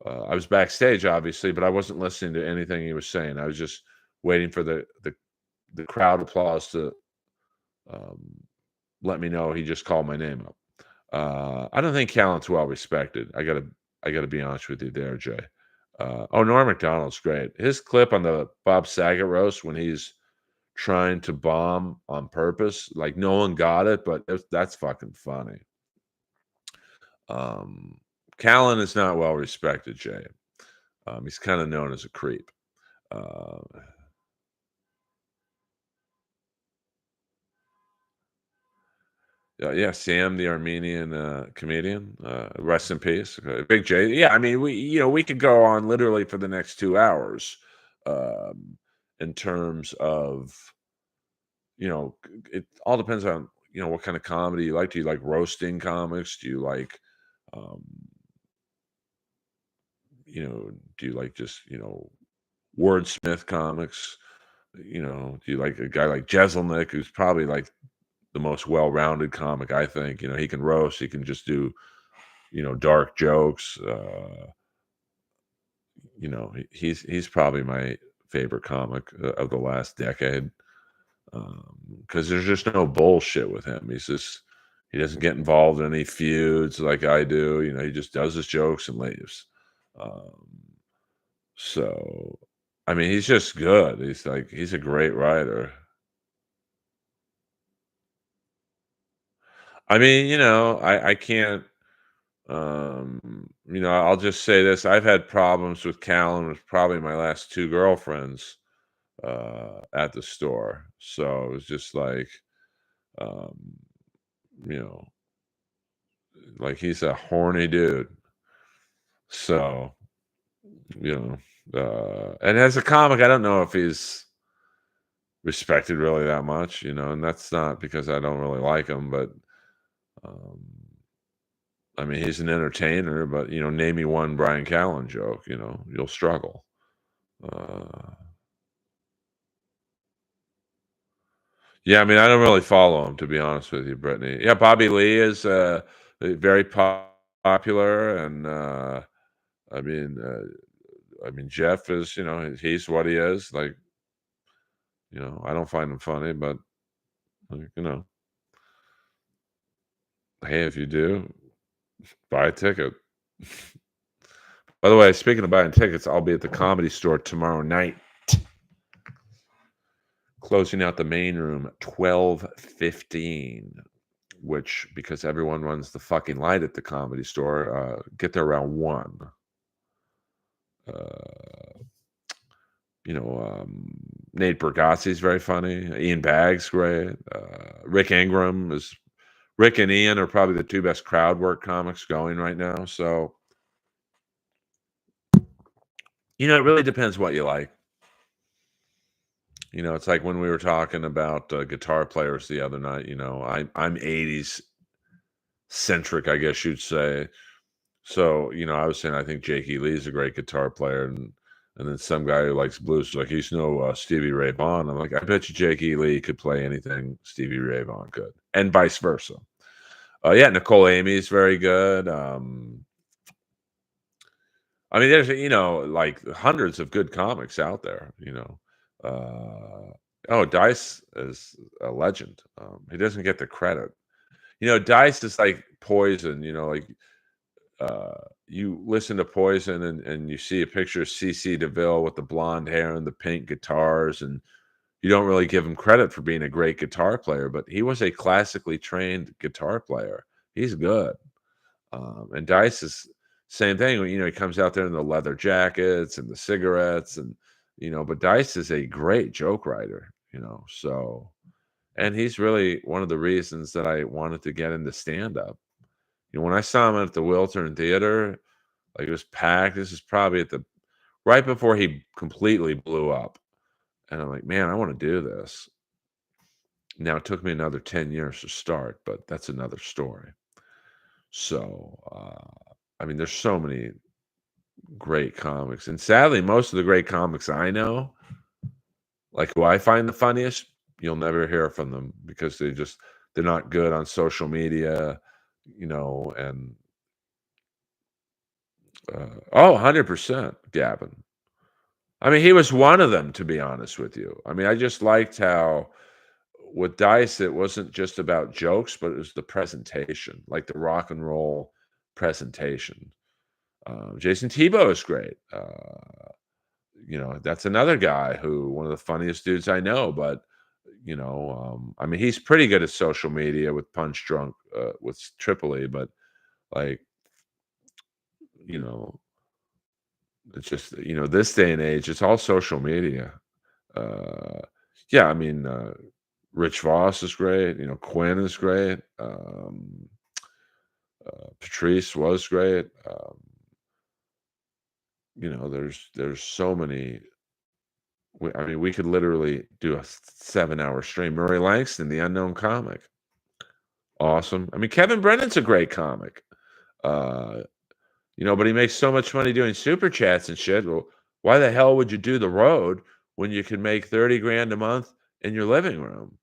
I was backstage, obviously, but I wasn't listening to anything he was saying. I was just waiting for the crowd applause to let me know he just called my name up. I don't think Callan's well respected. I gotta be honest with you there, Jay. Norm Macdonald's great. His clip on the Bob Saget roast when he's trying to bomb on purpose, like no one got it, but that's fucking funny. Callan is not well respected, Jay. He's kind of known as a creep. Yeah, Sam, the Armenian comedian. Rest in peace, Big J. Yeah, I mean, we could go on literally for the next 2 hours, in terms of, it all depends on what kind of comedy you like. Do you like roasting comics? Do you like, um, do you like just, wordsmith comics? Do you like a guy like Jeselnik, who's probably like the most well-rounded comic, I think. He can roast, he can just do, dark jokes. He's probably my favorite comic of the last decade. Because there's just no bullshit with him. He doesn't get involved in any feuds like I do. He just does his jokes and leaves. Um, so, I mean, he's just good. He's a great writer. I mean, I can't, I'll just say this. I've had problems with Callan with probably my last two girlfriends at the store. So it was just um, you know, he's a horny dude. So, and as a comic, I don't know if he's respected really that much, and that's not because I don't really like him, but um, I mean, he's an entertainer, but name me one Brian Callen joke, you'll struggle. Uh, yeah, I mean, I don't really follow him, to be honest with you, Brittany. Yeah, Bobby Lee is very popular, and I mean, Jeff is, he's what he is. I don't find him funny, but like, hey, if you do, buy a ticket. By the way, speaking of buying tickets, I'll be at the Comedy Store tomorrow night, closing out the main room 12:15. Which, because everyone runs the fucking light at the Comedy Store, get there around 1. Uh, Nate Bargatze's very funny. Ian Baggs, great. Rick and Ian are probably the two best crowd work comics going right now. So, it really depends what you like. It's like when we were talking about guitar players the other night. I'm 80s centric, I guess you'd say. So, I was saying I think Jake E. Lee's a great guitar player, and then some guy who likes blues is like, he's no Stevie Ray Vaughan. I'm like, I bet you Jake E. Lee could play anything Stevie Ray Vaughan could, and vice versa. Yeah, Nicole Amy is very good. I mean, there's like hundreds of good comics out there. Dice is a legend. He doesn't get the credit. Dice is like Poison. You listen to Poison and you see a picture of CC DeVille with the blonde hair and the pink guitars, and you don't really give him credit for being a great guitar player, but he was a classically trained guitar player. He's good. And Dice is same thing. He comes out there in the leather jackets and the cigarettes, and but Dice is a great joke writer. So, and he's really one of the reasons that I wanted to get into stand up. When I saw him at the Wiltern Theater, like, it was packed. This is probably right before he completely blew up. And I'm like, man, I want to do this. Now, it took me another 10 years to start, but that's another story. So, I mean, there's so many great comics. And sadly, most of the great comics I know, like who I find the funniest, you'll never hear from them because they're not good on social media, and 100%, Gavin. I mean, he was one of them, to be honest with you. I mean, I just liked how with Dice, it wasn't just about jokes, but it was the presentation, like the rock and roll presentation. Jason Tebow is great. That's another guy one of the funniest dudes I know. But I mean, he's pretty good at social media with Punch Drunk with Tripoli, but like, it's just this day and age, it's all social media. Yeah, I mean, Rich Voss is great. Quinn is great. Patrice was great. There's so many. I mean, we could literally do a 7-hour stream. Murray Langston, the unknown comic. awesome. I mean, Kevin Brennan's a great comic. But he makes so much money doing super chats and shit. Well, why the hell would you do the road when you can make 30 grand a month in your living room?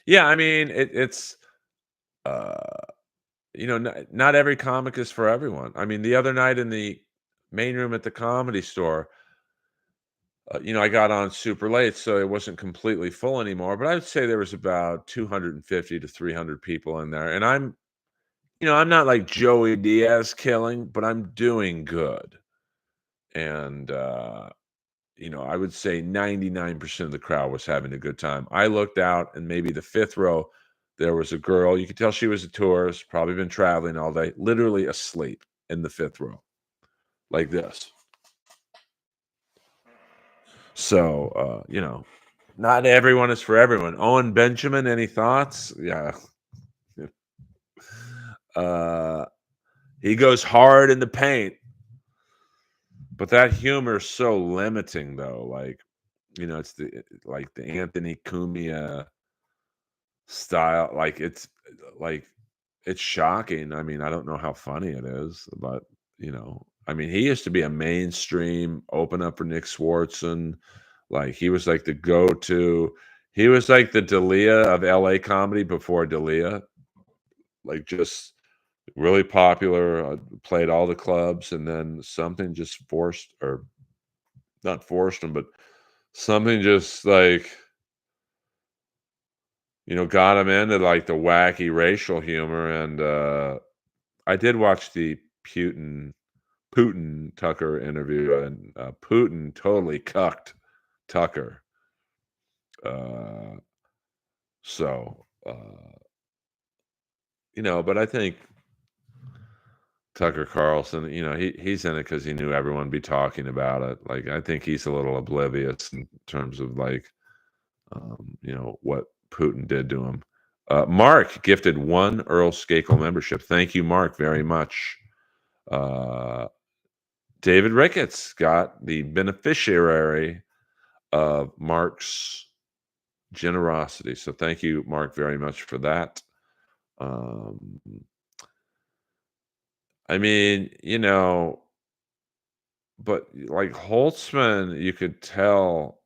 Yeah, I mean, it's not every comic is for everyone. I mean, the other night in the main room at the Comedy Store, I got on super late, so it wasn't completely full anymore, but I would say there was about 250 to 300 people in there, and I'm not like Joey Diaz killing, but I'm doing good. And, I would say 99% of the crowd was having a good time. I looked out, and maybe the fifth row, there was a girl. You could tell she was a tourist, probably been traveling all day, literally asleep in the fifth row, like this. So, not everyone is for everyone. Owen Benjamin, any thoughts? Yeah. He goes hard in the paint. But that humor is so limiting, though. Like, it's the Anthony Cumia style. Like it's shocking. I mean, I don't know how funny it is, but I mean, he used to be a mainstream open up for Nick Swartzen. Like he was like the go-to. He was like the D'Elia of LA comedy before D'Elia. Like just really popular, played all the clubs, and then something just forced or not forced him, but something just like, got him into like the wacky racial humor. And I did watch the Putin Tucker interview, and Putin totally cucked Tucker. So, but I think Tucker Carlson, he's in it because he knew everyone would be talking about it. Like, I think he's a little oblivious in terms of like, what Putin did to him. Mark gifted one Earl Skakel membership. Thank you, Mark, very much. David Ricketts got the beneficiary of Mark's generosity. So thank you, Mark, very much for that. I mean, but like Holtzman, you could tell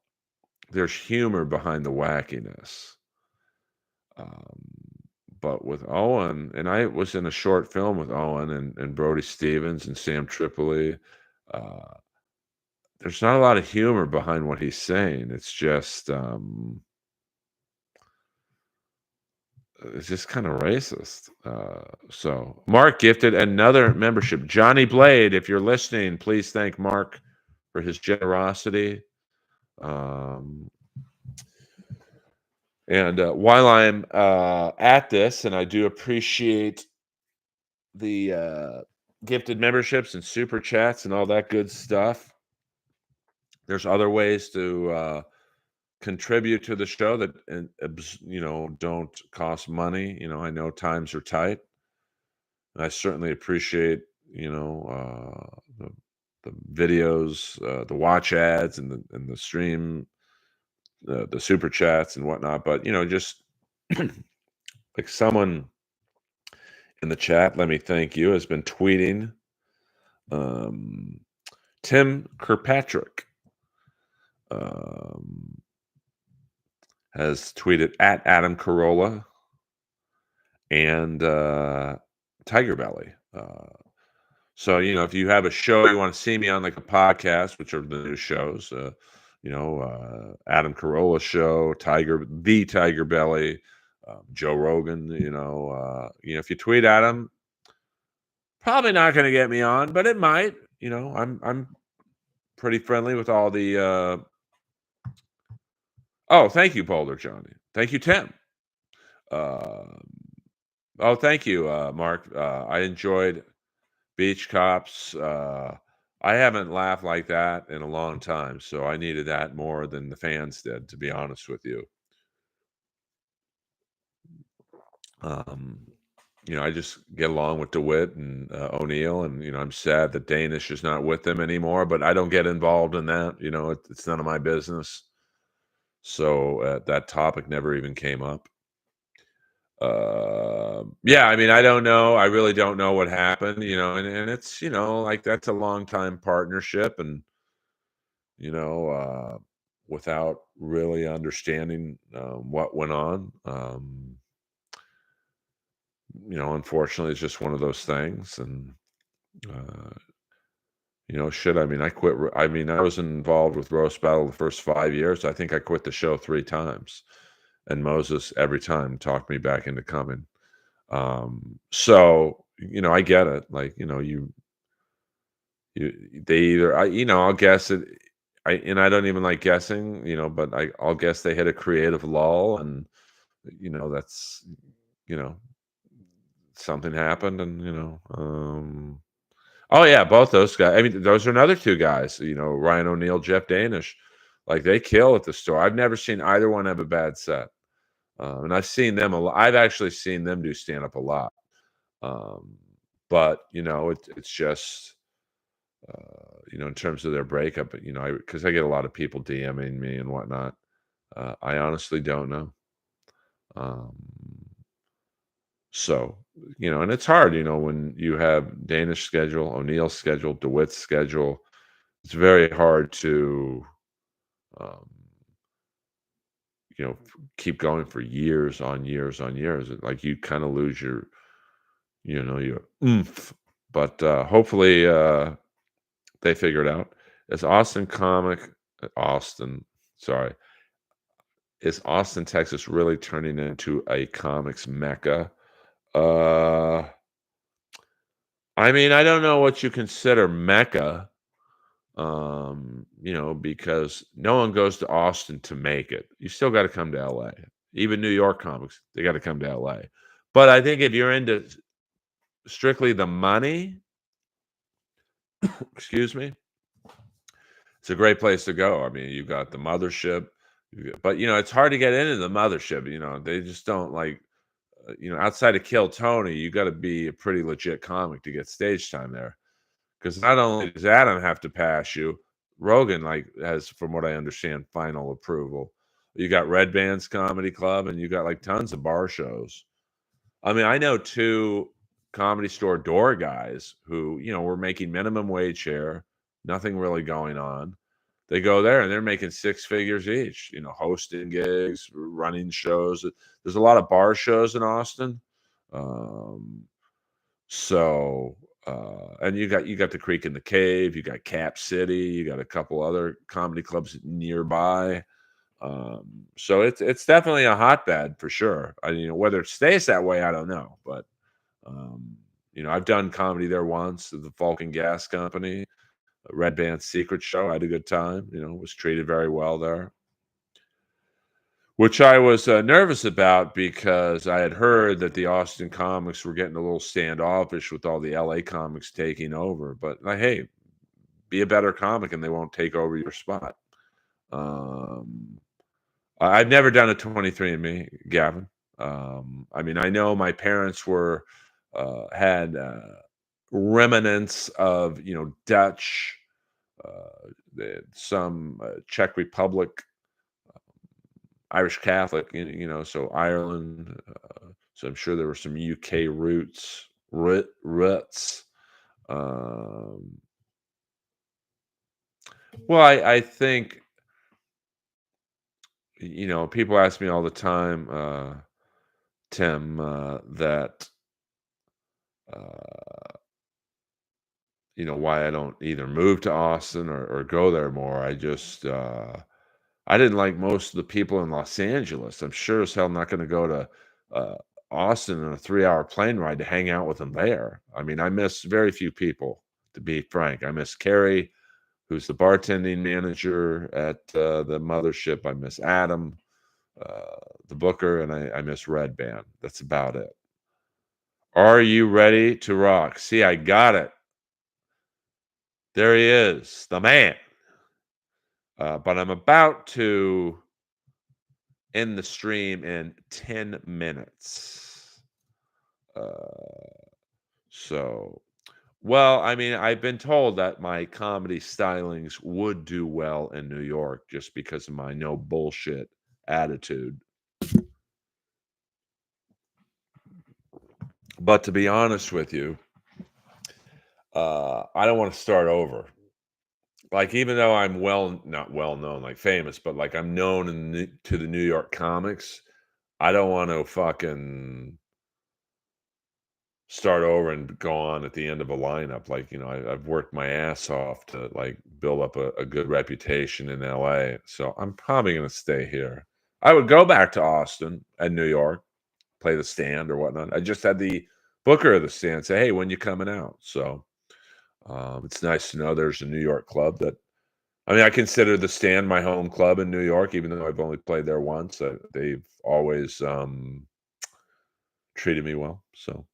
there's humor behind the wackiness. But with Owen, and I was in a short film with Owen and Brody Stevens and Sam Tripoli, there's not a lot of humor behind what he's saying. It's just kind of racist. So Mark gifted another membership. Johnny Blade, if you're listening, please thank Mark for his generosity. And while I'm at this, and I do appreciate the gifted memberships and super chats and all that good stuff, there's other ways to contribute to the show that don't cost money. I know times are tight, and I certainly appreciate the videos, the watch ads, and the stream, the super chats and whatnot. But just like someone in the chat, let me thank you, has been tweeting. Tim Kirkpatrick has tweeted at Adam Carolla and Tiger Belly. So, if you have a show you want to see me on, like a podcast, which are the new shows, Adam Carolla show, the Tiger Belly, Joe Rogan, if you tweet at him, probably not going to get me on, but it might. I'm pretty friendly with all the. Oh, thank you, Boulder Johnny. Thank you, Tim. Oh, thank you, Mark. I enjoyed Beach Cops. I haven't laughed like that in a long time, so I needed that more than the fans did, to be honest with you. I just get along with DeWitt and O'Neill, and I'm sad that Danish is not with them anymore, but I don't get involved in that. It's none of my business. So that topic never even came up. Yeah, I mean, I don't know. I really don't know what happened, and it's, like that's a long time partnership, and you know, without really understanding what went on. Unfortunately, it's just one of those things, and uh, shit. I mean, I quit. I mean, I was involved with Roast Battle the first 5 years. I think I quit the show 3 times, and Moses every time talked me back into coming. So I get it. Like, they either I'll guess it. I don't even like guessing, but I'll guess they hit a creative lull, and that's you know something happened, and oh yeah, both those guys. I mean, those are another 2 guys, Ryan O'Neal, Jeff Danish. Like, they kill at the store. I've never seen either one have a bad set. And I've seen them a lot. I've actually seen them do stand up a lot. Um, but it's just in terms of their breakup, because I get a lot of people DMing me and whatnot. I honestly don't know. Um, so and it's hard, when you have Danish schedule, O'Neill's schedule, DeWitt's schedule. It's very hard to um, keep going for years on years on years. Like, you kind of lose your oomph. But hopefully they figure it out. Is Austin, sorry, is Austin, Texas really turning into a comics mecca? Uh, I mean, I don't know what you consider mecca, because no one goes to Austin to make it. You still got to come to LA. Even New York comics, they got to come to LA. But I think if you're into strictly the money, excuse me, it's a great place to go. I mean, you've got the mothership, but it's hard to get into the mothership. They just don't like, outside of Kill Tony, you got to be a pretty legit comic to get stage time there. Because not only does Adam have to pass you, Rogan has, from what I understand, final approval. You got Red Band's Comedy Club, and you got tons of bar shows. I mean, I know 2 Comedy Store door guys who were making minimum wage here, nothing really going on. They go there and they're making 6 figures each, hosting gigs, running shows. There's a lot of bar shows in Austin. Um, so, and you got the Creek in the Cave, you got Cap City, you got a couple other comedy clubs nearby. So it's definitely a hotbed for sure. Whether it stays that way, I don't know. But I've done comedy there once at the Falcon Gas Company, Red Band's Secret Show. I had a good time. Was treated very well there, which I was nervous about, because I had heard that the Austin comics were getting a little standoffish with all the LA comics taking over. But hey, be a better comic and they won't take over your spot. I've never done a 23andMe, Gavin. I mean, I know my parents had remnants of Dutch, some Czech Republic, Irish Catholic, so Ireland. So I'm sure there were some UK roots. Well, I think, people ask me all the time, Tim, that, why I don't either move to Austin or go there more. I didn't like most of the people in Los Angeles. I'm sure as hell not going to go to uh, Austin in a 3-hour plane ride to hang out with them there. I mean, I miss very few people, to be frank. I miss Carrie, who's the bartending manager at the mothership. I miss Adam, the booker, and I miss Red Band. That's about it. Are you ready to rock? See, I got it. There he is, the man. But I'm about to end the stream in 10 minutes. Well, I mean, I've been told that my comedy stylings would do well in New York just because of my no bullshit attitude. But to be honest with you, I don't want to start over. Like, even though I'm not well known, like famous, but like I'm known to the New York comics, I don't want to fucking start over and go on at the end of a lineup. Like, I've worked my ass off to like build up a good reputation in LA. So I'm probably going to stay here. I would go back to Austin and New York, play the stand or whatnot. I just had the booker of the stand say, "Hey, when you coming out?" So it's nice to know there's a New York club that, I mean, I consider the stand my home club in New York, even though I've only played there once. They've always treated me well. So,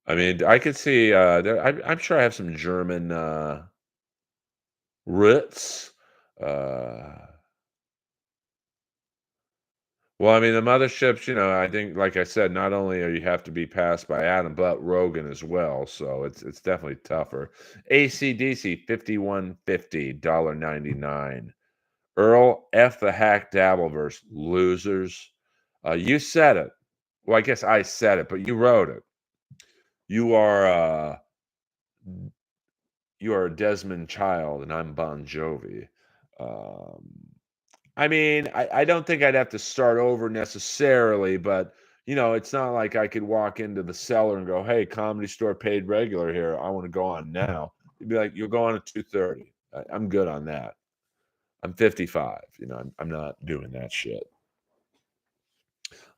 I mean, I could see. I'm sure I have some German roots. Uh, well, I mean, the motherships. I think, like I said, not only are you have to be passed by Adam, but Rogan as well. So it's definitely tougher. AC/DC 5150 $1.99. Earl F the hack Dabbleverse losers. You said it. Well, I guess I said it, but you wrote it. You are Desmond Child, and I'm Bon Jovi. Um, I mean, I don't think I'd have to start over necessarily, but it's not like I could walk into the cellar and go, "Hey, Comedy Store paid regular here. I want to go on now." You'd be like, "You'll go on at 2:30." I'm good on that. I'm 55. I'm not doing that shit.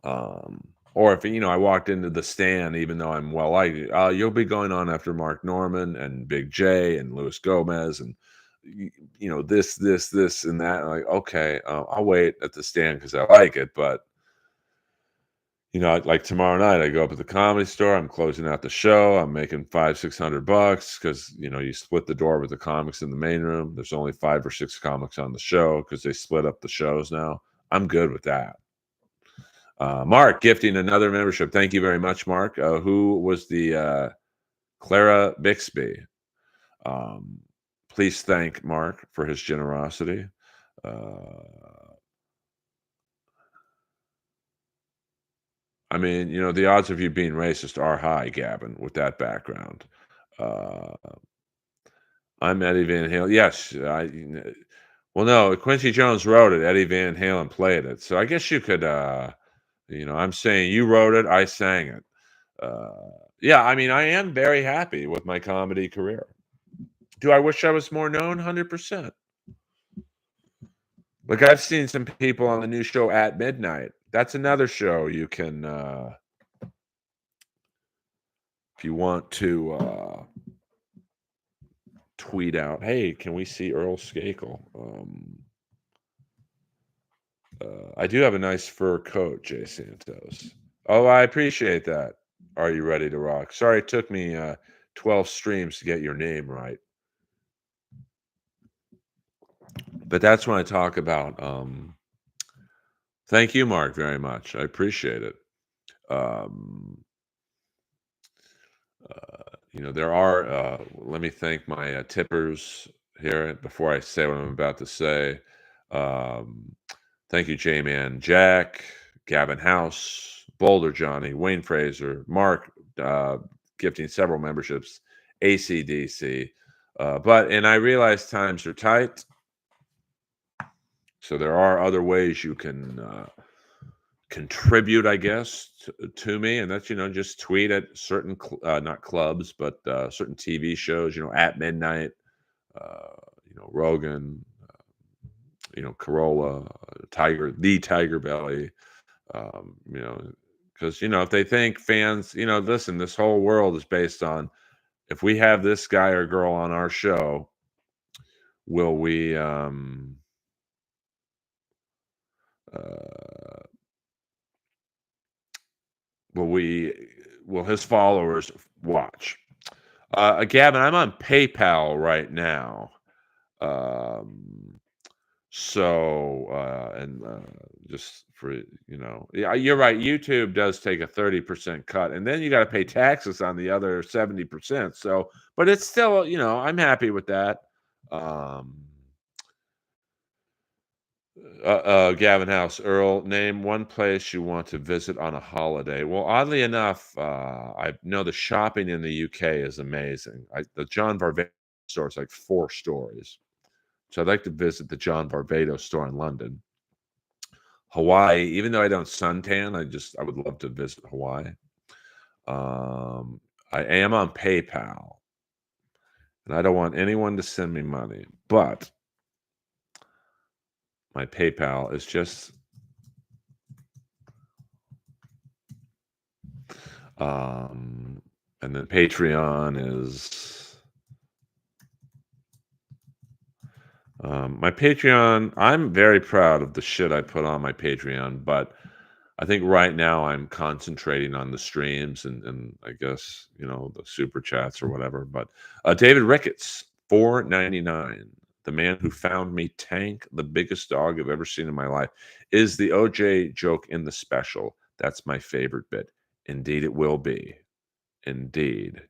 Or if I walked into the stand, even though I'm well liked, you'll be going on after Mark Norman and Big J and Luis Gomez and this and that. Like, okay, I'll wait at the stand because I like it. But like tomorrow night, I go up at the Comedy Store. I'm closing out the show. I'm making $500-600 because you split the door with the comics in the main room. There's only 5 or 6 comics on the show because they split up the shows now. I'm good with that. Mark gifting another membership. Thank you very much, Mark. Who was the Clara Bixby? Please thank Mark for his generosity. I mean, the odds of you being racist are high, Gavin, with that background. I'm Eddie Van Halen. Yes, well, no, Quincy Jones wrote it. Eddie Van Halen played it. So I guess you could, I'm saying you wrote it. I sang it. Yeah, I mean, I am very happy with my comedy career. Do I wish I was more known? 100%. Like, I've seen some people on the new show At Midnight. That's another show you can, if you want to tweet out, "Hey, can we see Earl Skakel?" I do have a nice fur coat, Jay Santos. Oh, I appreciate that. Are you ready to rock? Sorry, it took me 12 streams to get your name right. But that's when I talk about. Thank you, Mark, very much. I appreciate it. There are. Let me thank my tippers here before I say what I'm about to say. Thank you, J-Man Jack, Gavin House, Boulder Johnny, Wayne Fraser, Mark, gifting several memberships, AC/DC. And I realize times are tight, so there are other ways you can contribute, I guess, to me, and that's just tweet at certain not clubs, but certain TV shows. At Midnight, Rogan, Corolla, the Tiger Belly. Because if they think fans, listen, this whole world is based on if we have this guy or girl on our show, will we will his followers watch? Gavin, I'm on PayPal right now. Just for yeah, you're right. YouTube does take a 30% cut, and then you got to pay taxes on the other 70%. So, but it's still, I'm happy with that. Gavin House, Earl, name one place you want to visit on a holiday. Well, oddly enough, I know the shopping in the UK is amazing. The John Varvatos store is like 4 stories. So I'd like to visit the John Varvatos store in London. Hawaii, even though I don't suntan, I would love to visit Hawaii. I am on PayPal, and I don't want anyone to send me money, but my PayPal is just and then Patreon is my Patreon. I'm very proud of the shit I put on my Patreon, but I think right now I'm concentrating on the streams and I guess, the super chats or whatever. But David Ricketts, $4.99. The man who found me Tank, the biggest dog I've ever seen in my life, is the OJ joke in the special. That's my favorite bit. Indeed, it will be. Indeed,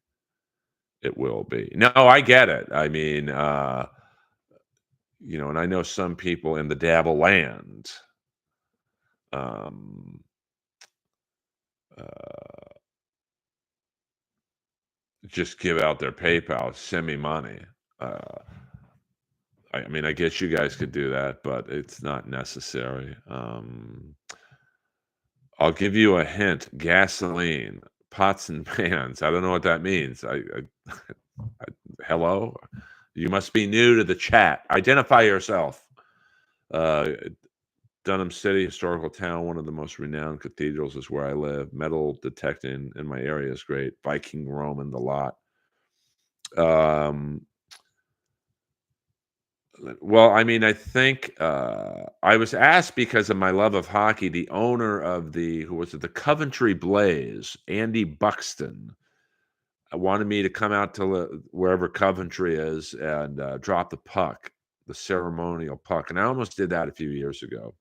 it will be. No, I get it. I mean, and I know some people in the dabble land. Just give out their PayPal, send me money. I mean, I guess you guys could do that, but it's not necessary. I'll give you a hint: gasoline, pots and pans. I don't know what that means. Hello, you must be new to the chat. Identify yourself. Dunham City, historical town, one of the most renowned cathedrals is where I live. Metal detecting in my area is great. Viking Roman, the lot. Well, I mean, I think I was asked because of my love of hockey. The owner of the Coventry Blaze, Andy Buxton, wanted me to come out to wherever Coventry is and drop the puck, the ceremonial puck, and I almost did that a few years ago.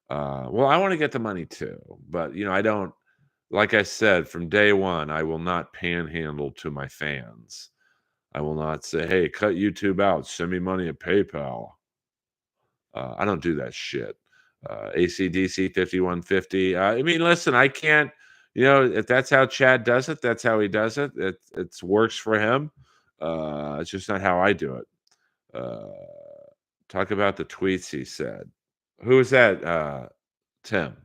Well, I want to get the money too, but I don't. Like I said, from day one, I will not panhandle to my fans. I will not say, "Hey, cut YouTube out. Send me money at PayPal." I don't do that shit. ACDC 5150. I mean, listen, I can't. If that's how Chad does it, that's how he does it. It works for him. It's just not how I do it. Talk about the tweets he said. Who is that? Tim.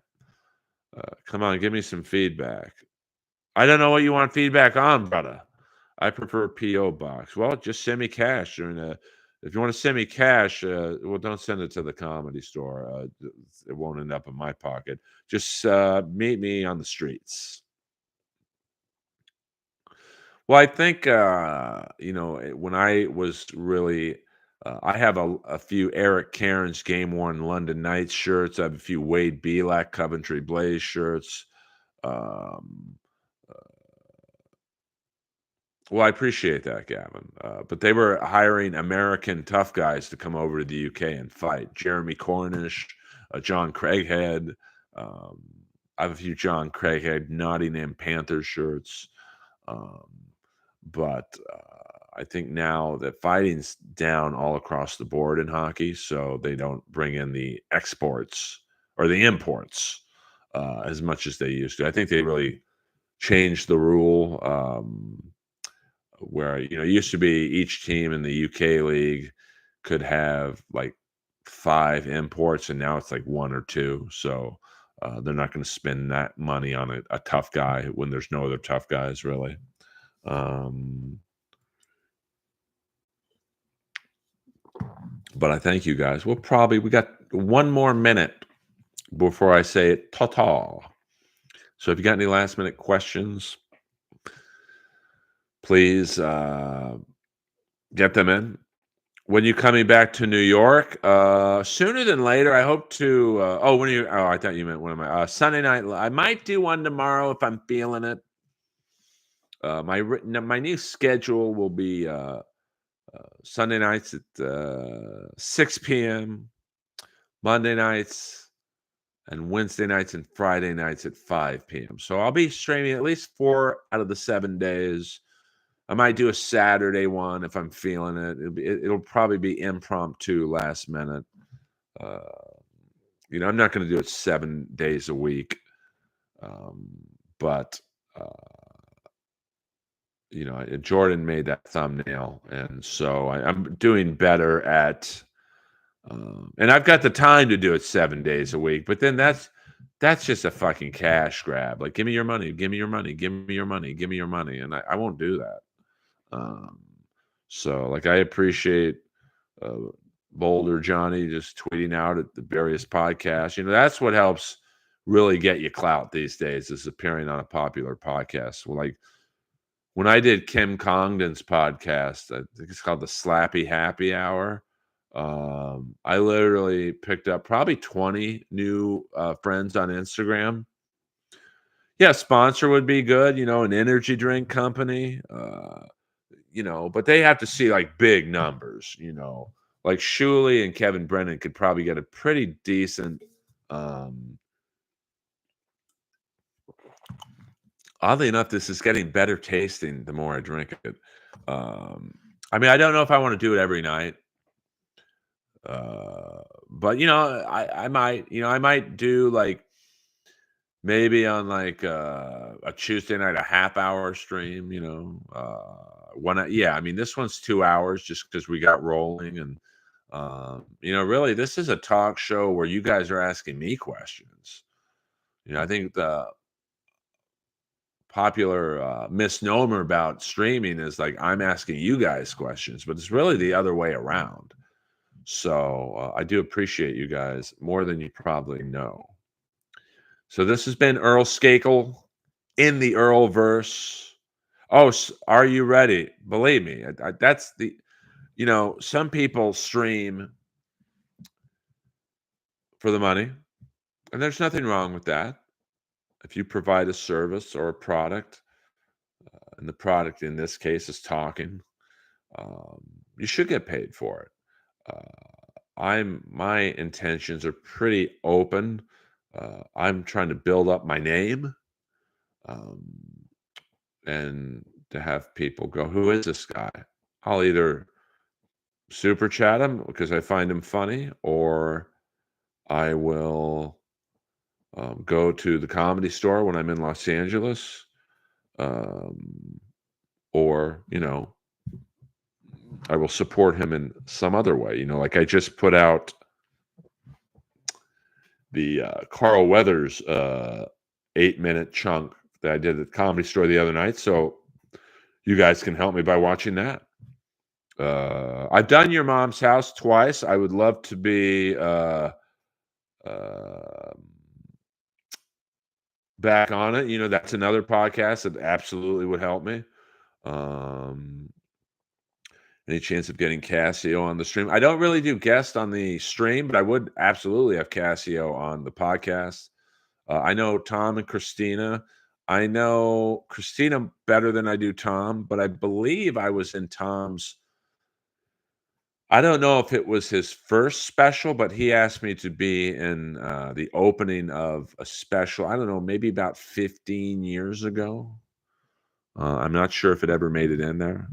Come on, give me some feedback. I don't know what you want feedback on, brother. I prefer P.O. box. Well, just send me cash if you want to send me cash, well, don't send it to the Comedy Store. It won't end up in my pocket. Just meet me on the streets. Well, I think when I was really, I have a few Eric Cairns Game Worn London Knights shirts. I have a few Wade Belak Coventry Blaze shirts. Well, I appreciate that, Gavin. But they were hiring American tough guys to come over to the UK and fight. Jeremy Cornish, John Craighead. I have a few John Craighead Nottingham Panthers shirts. But I think now that fighting's down all across the board in hockey, so they don't bring in the exports or the imports as much as they used to. I think they really changed the rule. Where it used to be each team in the UK league could have like 5 imports, and now it's like 1 or 2. So they're not going to spend that money on a tough guy when there's no other tough guys really. But I thank you guys. We got 1 more minute before I say it. Ta-ta. So if you got any last minute questions, please get them in. When you coming back to New York? Sooner than later. I hope to. When are you? Oh, I thought you meant when am I? Sunday night. I might do one tomorrow if I'm feeling it. My new schedule will be Sunday nights at 6 p.m., Monday nights, and Wednesday nights and Friday nights at 5 p.m. So I'll be streaming at least 4 out of the 7 days. I might do a Saturday one if I'm feeling it. It'll probably be impromptu, last minute. I'm not going to do it 7 days a week. But Jordan made that thumbnail, and so I'm doing better at. And I've got the time to do it 7 days a week, but then that's just a fucking cash grab. Like, give me your money, give me your money, give me your money, give me your money, and I won't do that. So, like, I appreciate Boulder Johnny just tweeting out at the various podcasts. That's what helps really get you clout these days, is appearing on a popular podcast. Well, like when I did Kim Congdon's podcast, I think it's called the Slappy Happy Hour. I literally picked up probably 20 new friends on Instagram. Yeah, sponsor would be good, an energy drink company, but they have to see like big numbers, like Shuley and Kevin Brennan could probably get a pretty decent, oddly enough, this is getting better tasting the more I drink it. I mean, I don't know if I want to do it every night. But I might do like maybe on like a Tuesday night, a half-hour stream, I mean, this one's 2 hours just because we got rolling. And really, this is a talk show where you guys are asking me questions. I think the popular misnomer about streaming is like I'm asking you guys questions, but it's really the other way around. So I do appreciate you guys more than you probably know. So this has been Earl Skakel in the Earlverse. Oh, are you ready? Believe me, that's the, some people stream for the money, and there's nothing wrong with that. If you provide a service or a product, and the product in this case is talking, you should get paid for it. My intentions are pretty open. I'm trying to build up my name, and to have people go, who is this guy? I'll either super chat him because I find him funny, or I will go to the Comedy Store when I'm in Los Angeles, or I will support him in some other way. Like I just put out the Carl Weathers 8-minute chunk that I did at the Comedy Store the other night. So you guys can help me by watching that. I've done Your Mom's House twice. I would love to be back on it. That's another podcast that absolutely would help me. Any chance of getting Cassio on the stream? I don't really do guests on the stream, but I would absolutely have Cassio on the podcast. I know Tom and Christina. I know Christina better than I do Tom, but I believe I was in Tom's. I don't know if it was his first special, but he asked me to be in the opening of a special. I don't know, maybe about 15 years ago. I'm not sure if it ever made it in there.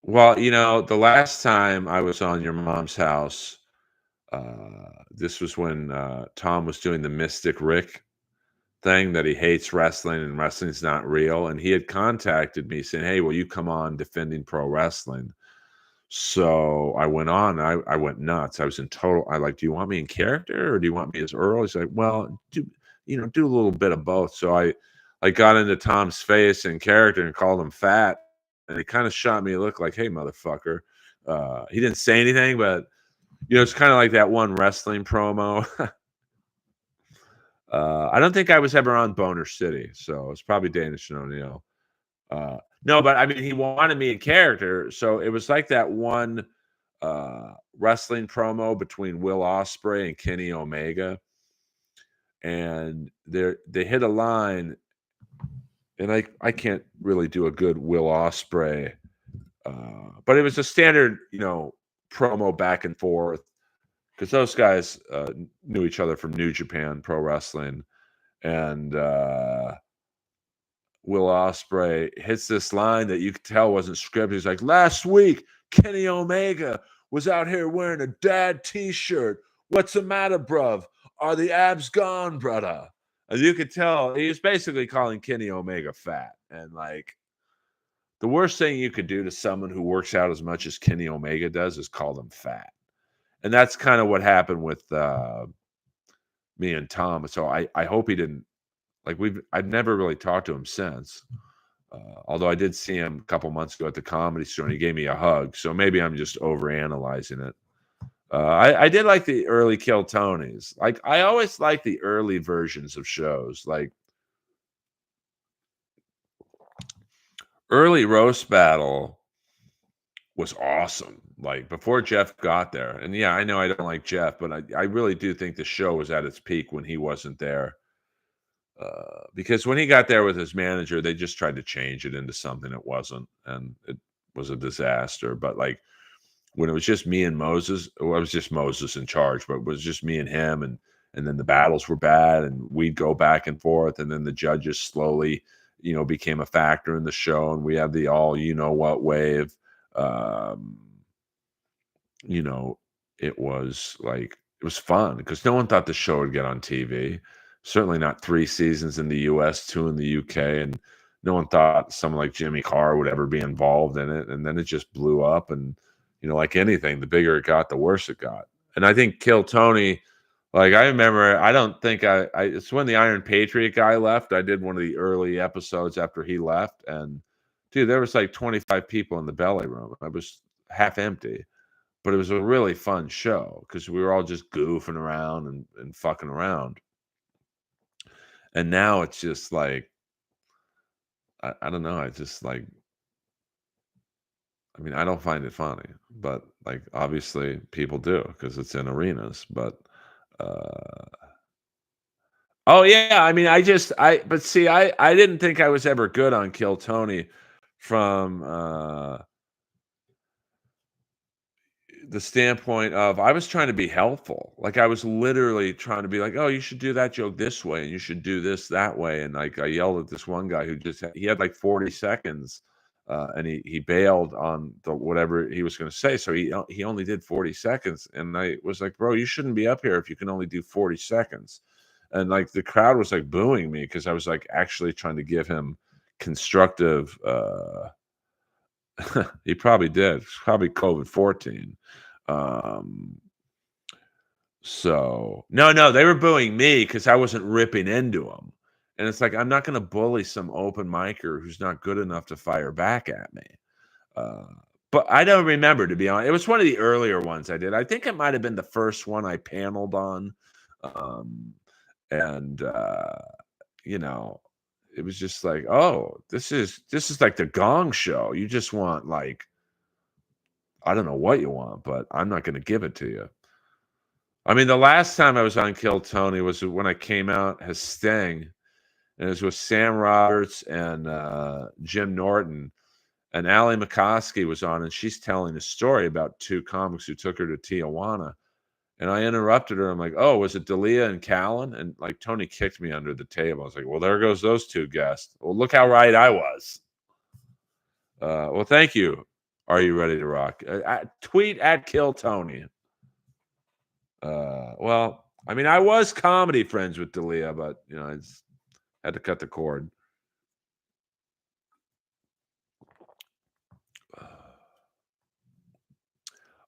Well, the last time I was on Your Mom's House, this was when Tom was doing the Mystic Rick thing, that he hates wrestling and wrestling's not real. And he had contacted me saying, hey, will you come on Defending Pro Wrestling? So I went on. I went nuts. I was in total. Do you want me in character or do you want me as Earl? He's like, well, do a little bit of both. So I got into Tom's face in character and called him fat. And he kind of shot me a look like, hey, motherfucker. He didn't say anything, but, it's kind of like that one wrestling promo. I don't think I was ever on Boner City, so it's probably Danish and O'Neill. No, but I mean, he wanted me in character, so it was like that one wrestling promo between Will Ospreay and Kenny Omega, and they hit a line, and I can't really do a good Will Ospreay, but it was a standard, promo back and forth, because those guys knew each other from New Japan Pro Wrestling, and Will Ospreay hits this line that you could tell wasn't scripted. He's like, last week, Kenny Omega was out here wearing a dad t-shirt. What's the matter, bruv? Are the abs gone, brother? As you could tell, he was basically calling Kenny Omega fat. And like, the worst thing you could do to someone who works out as much as Kenny Omega does is call them fat. And that's kind of what happened with me and Tom. So I hope he didn't, like, I've never really talked to him since. Although I did see him a couple months ago at the Comedy Store, and he gave me a hug. So maybe I'm just overanalyzing it. I did like the early Kill Tonys. Like, I always like the early versions of shows. Like, early Roast Battle was awesome. Like, before Jeff got there. And yeah, I know I don't like Jeff, but I really do think the show was at its peak when he wasn't there. Because when he got there with his manager, they just tried to change it into something it wasn't, and it was a disaster. But like, when it was just me and Moses, well, it was just Moses in charge, but it was just me and him, and then the battles were bad, and we'd go back and forth, and then the judges slowly, became a factor in the show, and we had the all what wave. You know, it was fun because no one thought the show would get on TV. Certainly not 3 seasons in the US, 2 in the UK, and no one thought someone like Jimmy Carr would ever be involved in it. And then it just blew up. And like anything, the bigger it got, the worse it got. And I think Kill Tony, like, I remember, I don't think it's when the Iron Patriot guy left. I did one of the early episodes after he left, and dude, there was like 25 people in the belly room. I was half empty. But it was a really fun show because we were all just goofing around and fucking around. And now it's just like, I don't know. I just like, I mean, I don't find it funny, but like, obviously people do because it's in arenas. But, oh yeah, I mean, but see, I didn't think I was ever good on Kill Tony from, the standpoint of I was trying to be helpful. Like, I was literally trying to be like, "Oh, you should do that joke this way, and you should do this that way." And like, I yelled at this one guy who he had like 40 seconds, and he bailed on the whatever he was going to say. So he only did 40 seconds, and I was like, "Bro, you shouldn't be up here if you can only do 40 seconds." And like, the crowd was like booing me because I was like actually trying to give him constructive. He probably did. It's probably COVID-14. So no, they were booing me because I wasn't ripping into them. And it's like, I'm not going to bully some open micer who's not good enough to fire back at me. But I don't remember, to be honest. It was one of the earlier ones I did. I think it might have been the first one I paneled on. And it was just like, oh, this is like the Gong Show. You just want, like, I don't know what you want, but I'm not going to give it to you. I mean, the last time I was on Kill Tony was when I came out as Sting, and it was with Sam Roberts and Jim Norton, and Allie McCoskey was on, and she's telling a story about 2 comics who took her to Tijuana. And I interrupted her. I'm like, "Oh, was it D'Elia and Callan?" And like, Tony kicked me under the table. I was like, "Well, there goes those 2 guests. Well, look how right I was." Well, thank you. Are you ready to rock? Tweet at Kill Tony. Well, I mean, I was comedy friends with D'Elia, but I just had to cut the cord.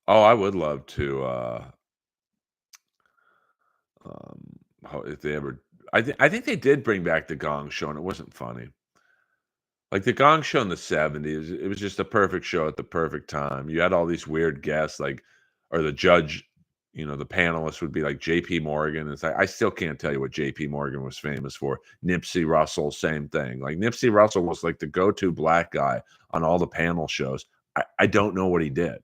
Oh, I would love to. If they ever, I think they did bring back the Gong Show, and it wasn't funny. Like, the Gong Show in the 70s, it was just a perfect show at the perfect time. You had all these weird guests, like, or the judge, the panelists would be like JP Morgan. It's like, I still can't tell you what JP Morgan was famous for. Nipsey Russell, same thing. Like, Nipsey Russell was like the go-to black guy on all the panel shows. I don't know what he did.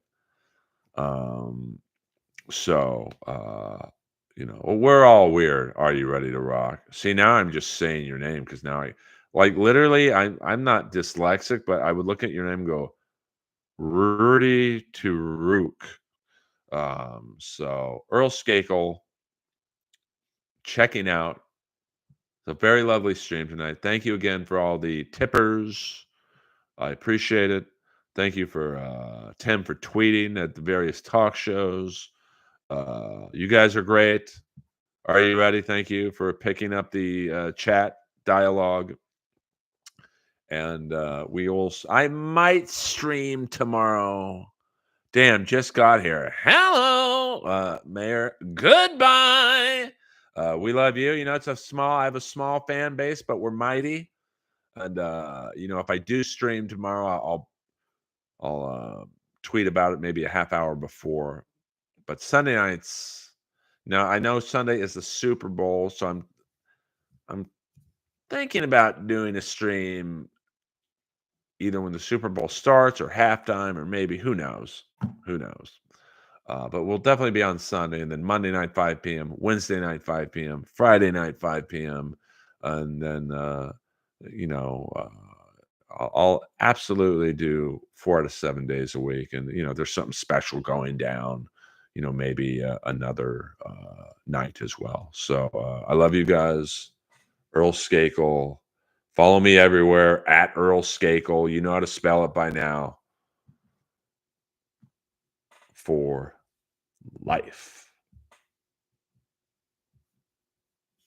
So, well, we're all weird. Are you ready to rock? See, now I'm just saying your name because now literally, I'm not dyslexic, but I would look at your name and go, Rudy to Rook. So Earl Skakel, checking out. It's a very lovely stream tonight. Thank you again for all the tippers. I appreciate it. Thank you for Tim for tweeting at the various talk shows. You guys are great. Are you ready? Thank you for picking up the chat dialogue. And I might stream tomorrow. Damn, just got here. Hello, Mayor. Goodbye. We love you. You know, I have a small fan base, but we're mighty. And if I do stream tomorrow, I'll tweet about it maybe a half hour before. But Sunday nights, now I know Sunday is the Super Bowl, so I'm thinking about doing a stream either when the Super Bowl starts or halftime, or maybe who knows. But we'll definitely be on Sunday, and then Monday night 5 p.m., Wednesday night 5 p.m., Friday night 5 p.m., and then I'll absolutely do 4 out of 7 days a week, and there's something special going down. Maybe another night as well. So I love you guys. Earl Skakel. Follow me everywhere at Earl Skakel. You know how to spell it by now. For life.